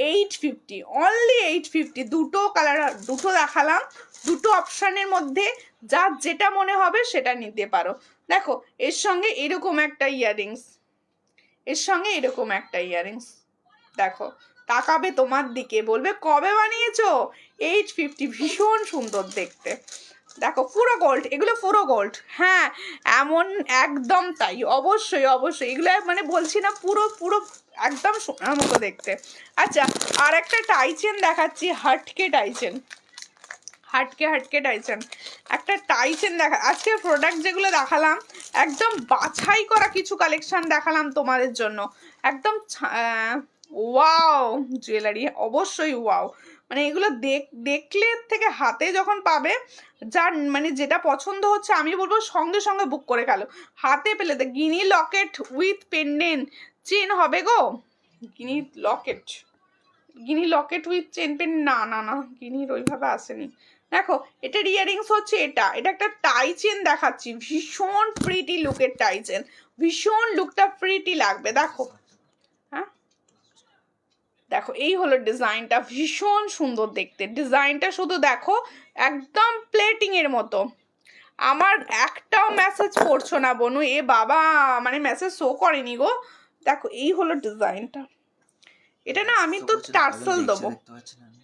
850, অনলি 850। দুটো কালার, দুটো দেখালাম, দুটো অপশানের মধ্যে যার যেটা মনে হবে সেটা নিতে পারো। দেখো এর সঙ্গে এরকম একটা ইয়াররিংস, এর সঙ্গে এরকম একটা ইয়াররিংস, দেখো তাকাবে তোমার দিকে, বলবে কবে বানিয়েছো। 850, ভীষণ সুন্দর দেখতে। দেখো পুরো গোল্ড, এগুলো পুরো গোল্ড। হ্যাঁ এমন একদম তাই, অবশ্যই এগুলো মানে বলছি না, পুরো একদম সোনার মতো দেখতে। আচ্ছা আর একটা টাইচেন দেখাচ্ছি, হাটকে টাইচেন, হাটকে টাইচেন, একটা টাইচেন দেখা। আজকে প্রোডাক্ট যেগুলো দেখালাম একদম বাছাই করা কিছু কালেকশন দেখালাম তোমাদের জন্য, একদম ওয়াও জুয়েলারি, অবশ্যই ওয়াও। মানে এগুলো দেখলে থেকে হাতে যখন পাবে, যার মানে যেটা পছন্দ হচ্ছে আমি বলবো সঙ্গে সঙ্গে বুক করে গেল, হাতে পেলে। গিনি লকেট উইথ পেন্ডেন্ট চেন হবে গো, গিনি লকেট উইথ চেন পেন, না গিনির ওইভাবে আসেনি। দেখো এটার ইয়ারিংস হচ্ছে এটা একটা টাই চেন দেখাচ্ছি, ভীষণ প্রিটি লুকের টাই চেন, ভীষণ লুকটা প্রিটি লাগবে। দেখো হ্যাঁ দেখো এই হলো ডিজাইনটা, ভীষণ সুন্দর দেখতে ডিজাইনটা, শুধু দেখো একদম প্লেটিং এর মতো। আমার একটাও মেসেজ পড়ছো না বনু, এ বাবা মানে মেসেজ শো করেনি গো। দেখো এই হলো ডিজাইনটা, এটা না আমি তো টার্সেল দেবো,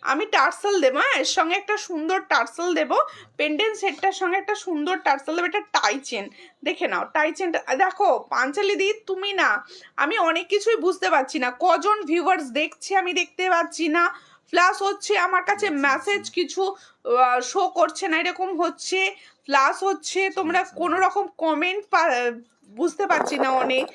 আমি টার্সেল দেবো। হ্যাঁ এর সঙ্গে একটা সুন্দর টার্সেল দেবো, পেন্ডেন্ট সেটটার সঙ্গে একটা সুন্দর টার্সেল দেবো। এটা টাই চেন, দেখে নাও টাই চেনটা। দেখো পাঞ্চালি দি তুমি না, আমি অনেক কিছুই বুঝতে পারছি না, কজন ভিউয়ার্স দেখছে আমি দেখতে পাচ্ছি না, প্লাস হচ্ছে আমার কাছে মেসেজ কিছু শো করছে না এরকম হচ্ছে, প্লাস হচ্ছে তোমরা কোনো রকম কমেন্ট বুঝতে পারছি না, অনেক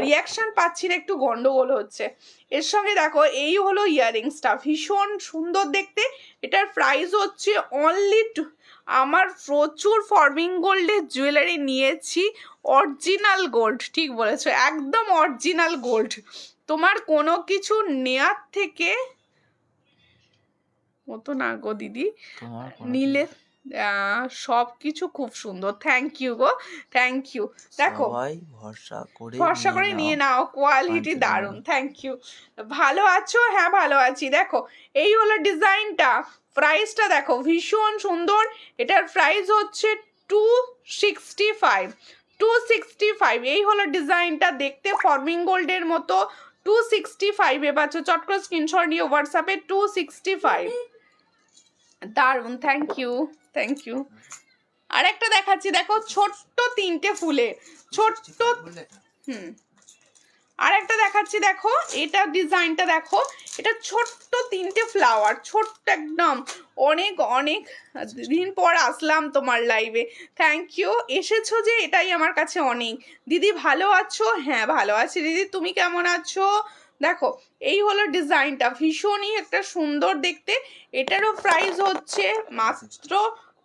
রিয়াকশান পাচ্ছি না, একটু গন্ডগোল হচ্ছে। এর সঙ্গে দেখো এই হলো ইয়াররিংসটা, ভীষণ সুন্দর দেখতে। এটার প্রাইস হচ্ছে অনলি, আমার প্রচুর ফর্মিং গোল্ডের জুয়েলারি নিয়েছি, অরিজিনাল গোল্ড, ঠিক বলেছো একদম অরিজিনাল গোল্ড। তোমার কোনো কিছু নেয়ার থেকে মতো না গো দিদি, নিলে সব কিছু খুব সুন্দর। থ্যাংক ইউ গো, থ্যাংক ইউ। দেখো ভরসা করে নিয়ে নাও, কোয়ালিটি দারুণ, থ্যাংক ইউ। ভালো আছো? হ্যাঁ ভালো আছি। দেখো এই হলো ডিজাইনটা, প্রাইসটা দেখো ভীষণ সুন্দর। এটার প্রাইস হচ্ছে 265। এই হলো ডিজাইনটা, দেখতে ফর্মিং গোল্ডের মতো, 265 এ পাচ্ছ, চট করে স্ক্রিনশট নিয়ে হোয়াটসঅ্যাপে 265। দারুন, থ্যাংক ইউ থ্যাংক ইউ। আর একটা দেখাচ্ছি দেখো, ছোট্ট 3টে ফুলে, ছোট্ট, হুম, আর একটা দেখাচ্ছি দেখো, এটা ডিজাইনটা দেখো, এটা ছোট্ট 3টে ফ্লাওয়ার, ছোট্ট একদম। অনেক অনেক দিন পর আসলাম তোমার লাইভে, থ্যাংক ইউ, এসেছো যে এটাই আমার কাছে অনেক। দিদি ভালো আছো? হ্যাঁ ভালো আছি দিদি, তুমি কেমন আছো? দেখো এই হলো ডিজাইনটা, ভীষণই একটা সুন্দর দেখতে। এটারও প্রাইস হচ্ছে মাত্র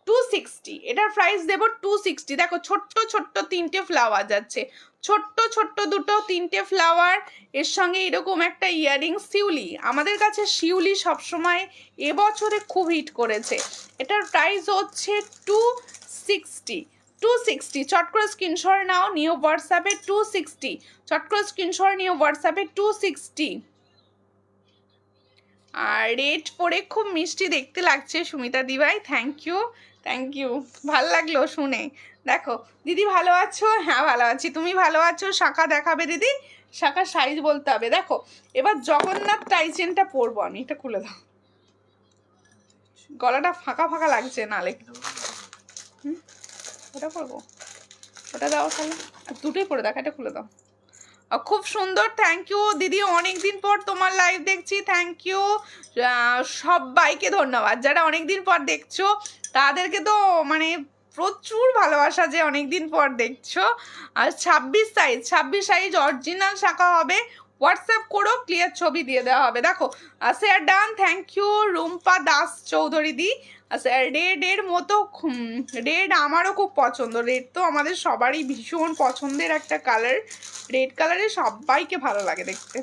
260, এটার প্রাইস দেবো 260। দেখো ছোট্ট ছোট্ট 3টে ফ্লাওয়ার যাচ্ছে, ছোট্ট ছোট্ট 3টে ফ্লাওয়ার, এর সঙ্গে এরকম একটা ইয়ারিং। শিউলি, আমাদের কাছে শিউলি সবসময় এবছরে খুব হিট করেছে। এটার প্রাইস হচ্ছে 260। চট করে স্ক্রিনশট নাও, নিউ হোয়াটসঅ্যাপে 260, চট করে স্ক্রিনশট নিউ হোয়াটসঅ্যাপে 260। আর রেড পরে খুব মিষ্টি দেখতে লাগছে সুমিতা দিভাই, থ্যাংক ইউ থ্যাংক ইউ, ভাল লাগলো শুনে। দেখো দিদি ভালো আছো? হ্যাঁ ভালো আছি, তুমি ভালো আছো? শাখা দেখাবে দিদি, শাখা সাইজ বলতে হবে। দেখো এবার জগন্নাথ টাইচেনটা পরবো আমি, এটা খুলে দাও, গলাটা ফাঁকা ফাঁকা লাগছে নালে। ওটা পরবো, ওটা দাও তাহলে, দুটোই পরে দেখো, এটা খুলে দাও। খুব সুন্দর, থ্যাংক ইউ দিদি, অনেকদিন পর তোমার লাইভ দেখছি, থ্যাংক ইউ। সবাইকে ধন্যবাদ, যারা অনেকদিন পর দেখছো তাদেরকে তো মানে প্রচুর ভালোবাসা যে অনেকদিন পর দেখছো। আর 26 সাইজ অরিজিনাল শাখা হবে, হোয়াটসঅ্যাপ করো, ক্লিয়ার ছবি দিয়ে দেওয়া হবে। দেখো share done, thank you Rumpa Das Chowdhury দি। আচ্ছা রেডের মতো, রেড আমারও খুব পছন্দ, রেড তো আমাদের সবারই ভীষণ পছন্দের একটা কালার, রেড কালারে সবাইকে ভালো লাগে দেখতে,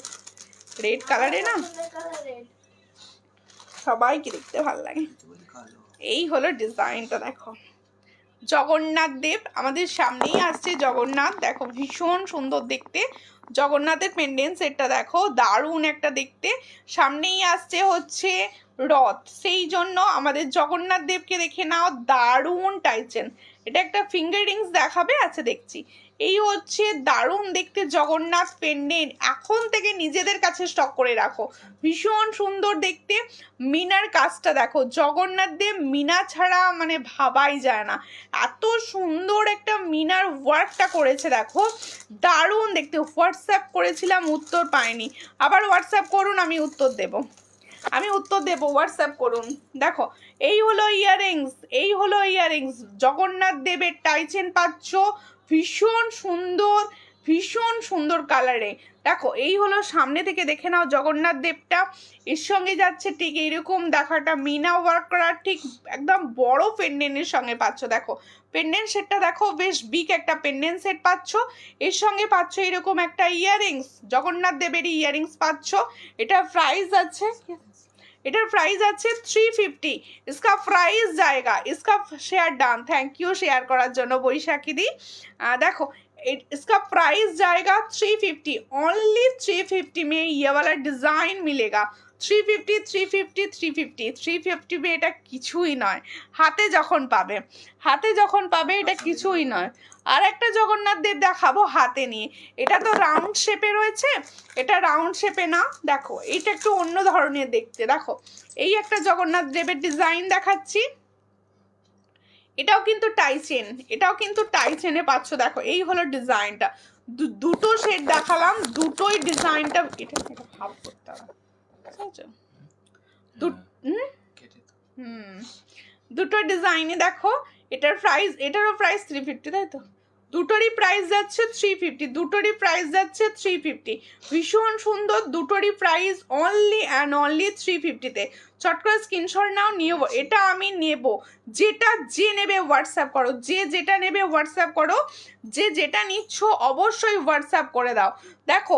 রেড কালারে না সবাইকে দেখতে ভালো লাগে। এই হলো ডিজাইনটা, দেখো জগন্নাথ দেব আমাদের সামনেই আসছে, জগন্নাথ দেখো ভীষণ সুন্দর দেখতে, জগন্নাথের পেন্ডেন্ট সেটটা দেখো দারুণ একটা দেখতে, সামনেই আসছে হচ্ছে রথ, সেই জন্য আমাদের জগন্নাথ দেবকে দেখে নাও, দারুণ টাইচেন। এটা একটা ফিঙ্গার রিংস দেখাবে, আচ্ছা দেখছি। এই হচ্ছে দারুণ দেখতে জগন্নাথ পেন্ডেন্ট, এখন থেকে নিজেদের কাছে স্টক করে রাখো, ভীষণ সুন্দর দেখতে। মিনার কাজটা দেখো, জগন্নাথ দেব মিনা ছাড়া মানে ভাবাই যায় না, এত সুন্দর একটা মিনার ওয়ার্কটা করেছে দেখো, দারুণ দেখতে। হোয়াটসঅ্যাপ করেছিলাম উত্তর পাইনি, আবার হোয়াটসঅ্যাপ করুন, আমি উত্তর দেব, হোয়াটসঅ্যাপ করুন। দেখো এই হলো ইয়াররিংস, এই হলো ইয়াররিংস, জগন্নাথ দেবের টাইচেন পাচ্ছ, ভীষণ সুন্দর, ভীষণ সুন্দর কালারে। দেখো এই হলো সামনে থেকে দেখে নাও জগন্নাথ দেবটা, এর সঙ্গে যাচ্ছে ঠিক এইরকম দেখাটা মিনা ওয়ার্ক করা, ঠিক একদম বড় পেন্ডেন্টের সঙ্গে পাচ্ছ। দেখো পেন্ডেন্ট সেটটা দেখো, বেশ বিগ একটা পেন্ডেন্ট সেট পাচ্ছ, এর সঙ্গে পাচ্ছ এরকম একটা ইয়াররিংস, জগন্নাথ দেবেরই ইয়াররিংস পাচ্ছ। এটার প্রাইস আছে, এটার প্রাইস আছে 350, इसका प्राइस जाएगा, इसका share done, thank you share করার জন্য বৈশাখী দি। देखो इसका प्राइस जाएगा 350, ओनली 350 में ये वाला डिज़ाइन मिलेगा। 350 में এটা কিছুই নয়, হাতে যখন পাবে এটা কিছুই নয়। আর একটা জগন্নাথ দেব দেখাবো হাতে নিয়ে, এটা তো রাউন্ড শেপে রয়েছে, এটা রাউন্ড শেপে না, দেখো এটা একটু অন্য ধরনের দেখতে। দেখো এই একটা জগন্নাথ দেবের ডিজাইন দেখাচ্ছি, এটাও কিন্তু টাইচেনে পাচ্ছ। দেখো এই হলো ডিজাইনটা, দুটো সেট দেখালাম, দুটোই ডিজাইনটা এটা ভাব করতে হবে, দুটো ডিজাইনে দেখো, এটারও প্রাইস 350, তাই তো, দুটোরই প্রাইস যাচ্ছে 350, দুটোরই প্রাইস যাচ্ছে 350, ভীষণ সুন্দর, দুটোরই প্রাইস অনলি অ্যান্ড অনলি 350-তে। চট করে স্ক্রিনশট নাও, নিয়ে এটা আমি নেব, যে নেবে হোয়াটসঅ্যাপ করো, যেটা নেবে হোয়াটসঅ্যাপ করো, যেটা নিচ্ছ অবশ্যই হোয়াটসঅ্যাপ করে দাও। দেখো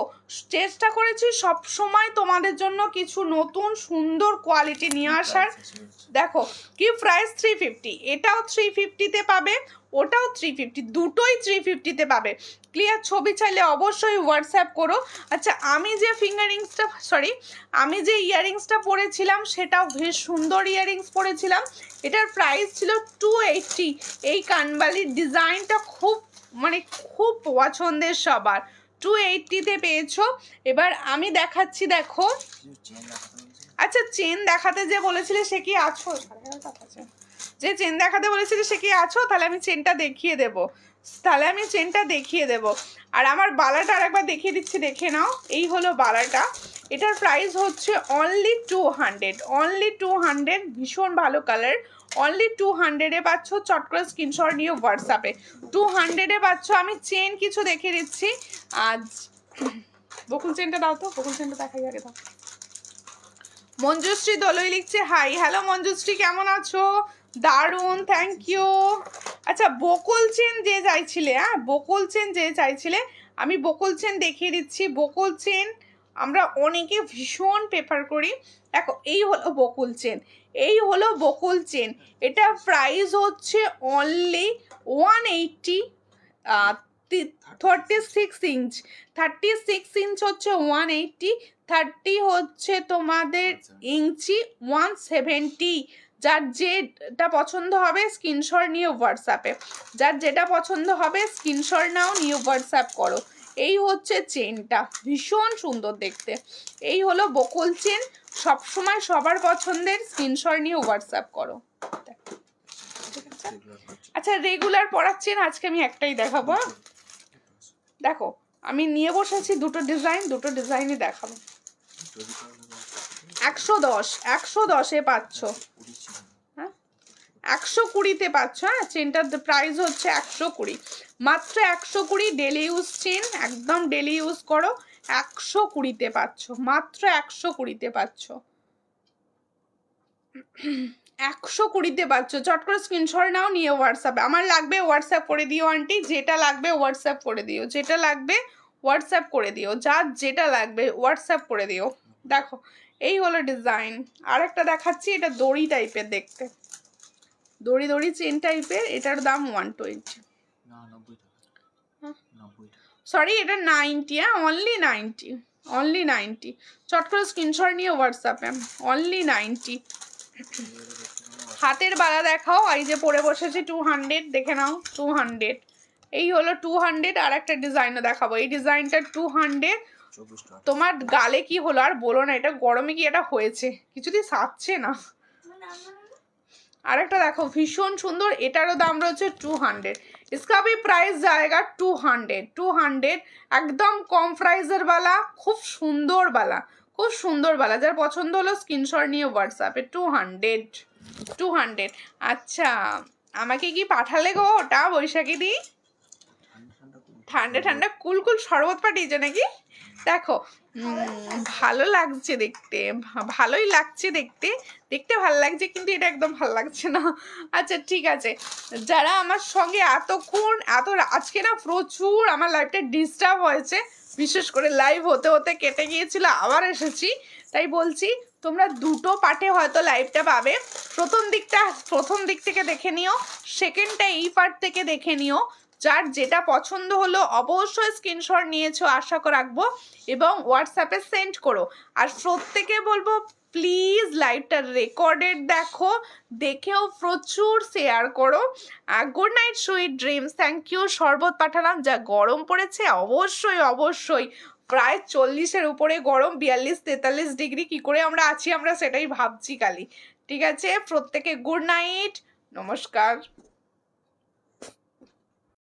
চেষ্টা করেছি সব সময় তোমাদের জন্য কিছু নতুন সুন্দর কোয়ালিটি নিয়ে আসার। দেখো কি প্রাইস 350, এটাও 350-তে পাবে, ওটাও 350, দুটোই 350-তে পাবে। ক্লিয়ার ছবি চাইলে অবশ্যই হোয়াটসঅ্যাপ করো। আচ্ছা আমি যে ইয়াররিংসটা পরেছিলাম সেটাও বেশ সুন্দর ইয়াররিংস পরেছিলাম, এটার প্রাইস ছিল 280। এই কানবালির ডিজাইনটা খুব পছন্দের সবার, 280-তে পেয়েছো। এবার আমি দেখাচ্ছি, দেখো। চেন দেখাতে বলেছিল। আচ্ছা, চেন দেখাতে যে বলেছিলে সে কি আছো? যে চেন দেখাতে বলেছিলে সে কি আছো? তাহলে আমি চেনটা দেখিয়ে দেবো। আর আমার বালাটা আরেকবার দেখিয়ে দিচ্ছি, দেখে নাও। এই হলো বালাটা। এটার প্রাইস হচ্ছে অনলি 200, ভীষণ ভালো কালার। অনলি 200-এ পাচ্ছ। চট করে স্ক্রিনশট নিয়ে হোয়াটসঅ্যাপে 200-এ পাচ্ছ। আমি চেন কিছু দেখিয়ে দিচ্ছি। আজ বকুল চেনটা দাও তো, বকুল চেনটা দেখাই আগে দাও। মঞ্জুশ্রী দলই লিখছে হাই। হ্যালো মঞ্জুশ্রী, কেমন আছো? দারুণ, থ্যাংক ইউ। আচ্ছা, বকুল চেন যে চাইছিলে, বকুল চেন যে চাইছিলে, আমি বকুল চেন দেখিয়ে দিচ্ছি। বকুল চেন আমরা অনেকে ভীষণ প্রেফার করি। দেখো, এই হলো বকুল চেন। এটা প্রাইস হচ্ছে অনলি 180। 36 ইঞ্চ হচ্ছে 180, 30 হচ্ছে তোমাদের ইঞ্চি 170। যার যেটা পছন্দ হবে স্ক্রিনশট নিয়ে হোয়াটসঅ্যাপে, নাও, নিয়ে হোয়াটসঅ্যাপ করো। এই হচ্ছে চেনটা, ভীষণ সুন্দর দেখতে। এই হলো বকুল চেন, সবসময় সবার পছন্দের। স্ক্রিনশট নিয়ে হোয়াটসঅ্যাপ করো। আচ্ছা, রেগুলার পরার চেন আজকে আমি একটাই দেখাবো। দেখো, আমি নিয়ে বসেছি দুটো ডিজাইনই দেখাবো। 110-এ পাচ্ছ। হ্যাঁ, 120-তে পাচ্ছ। হ্যাঁ, চেনটার প্রাইস হচ্ছে 120, মাত্র 120। ডেলি ইউজ চেন, একদম ডেলি ইউজ করো। 120-তে পাচ্ছ, মাত্র 120-তে পাচ্ছ। 120-তে পাচ্ছ। চট করে স্ক্রিনশট নাও, নিয়ে হোয়াটসঅ্যাপে। আমার লাগবে হোয়াটসঅ্যাপ করে দিও আন্টি, যেটা লাগবে হোয়াটসঅ্যাপ করে দিও, যার যেটা লাগবে হোয়াটসঅ্যাপ করে দিও। দেখো, এই হলো ডিজাইন। আরেকটা দেখাচ্ছি, এটা দড়ি টাইপের দেখতে, দড়ি চেন টাইপের। এটার দাম 120। সরি, এটা 90। হ্যাঁ, অনলি 90। চট করে স্ক্রিনশট নিয়ে হোয়াটসঅ্যাপে, অনলি 90। হাতের বালা দেখাও। এই যে পরে বসেছি 200, দেখে নাও 200। এই হলো 200। আর একটা ডিজাইনও দেখাবো। এই ডিজাইনটা 200। তোমার গালে কি হলো আর বলো না, এটা গরমে কি এটা হয়েছে, কিছুদিন সাচ্ছে না। আরেকটা দেখো, ভীষণ সুন্দর। এটারও দাম রয়েছে 200। इसका भी प्राइस जाएगा 200। একদম কম প্রাইসের বালা, খুব সুন্দর বালা। যার পছন্দ হলো স্ক্রিনশট নিয়ে হোয়াটসঅ্যাপে। 200। আচ্ছা, আমাকে কি পাঠালে গো ওটা বৈশাখী দি? ঠান্ডা কুলকুল শরবত পাঠিয়েছে নাকি? দেখো, ভালো লাগছে দেখতে, ভালোই লাগছে দেখতে ভালো লাগছে, কিন্তু এটা একদম ভালো লাগছে না। আচ্ছা, ঠিক আছে। যারা আমার সঙ্গে এতক্ষণ আজকে না প্রচুর আমার লাইফটা ডিস্টার্ব হয়েছে, বিশেষ করে লাইভ হতে হতে কেটে গিয়েছিল, আবার এসেছি। তাই বলছি, তোমরা দুটো পার্টে হয়তো লাইভটা পাবে। প্রথম দিক থেকে দেখে নিও, সেকেন্ডটা এই পার্ট থেকে দেখে নিও। যার যেটা পছন্দ হলো অবশ্যই স্ক্রিনশট নিয়েছো আশা রাখবো, এবং হোয়াটসঅ্যাপে সেন্ড করো। আর প্রত্যেকে বলবো, প্লিজ লাইভটা রেকর্ডেড দেখেও প্রচুর শেয়ার করো। Good night, sweet dreams. Thank you. শরবত পাঠালাম। যা গরম পড়েছে, অবশ্যই প্রায় 40-এর উপরে গরম, 42-43 ডিগ্রি। কি করে আমরা আছি, আমরা সেটাই ভাবছি খালি। ঠিক আছে, প্রত্যেকে গুড নাইট, নমস্কার।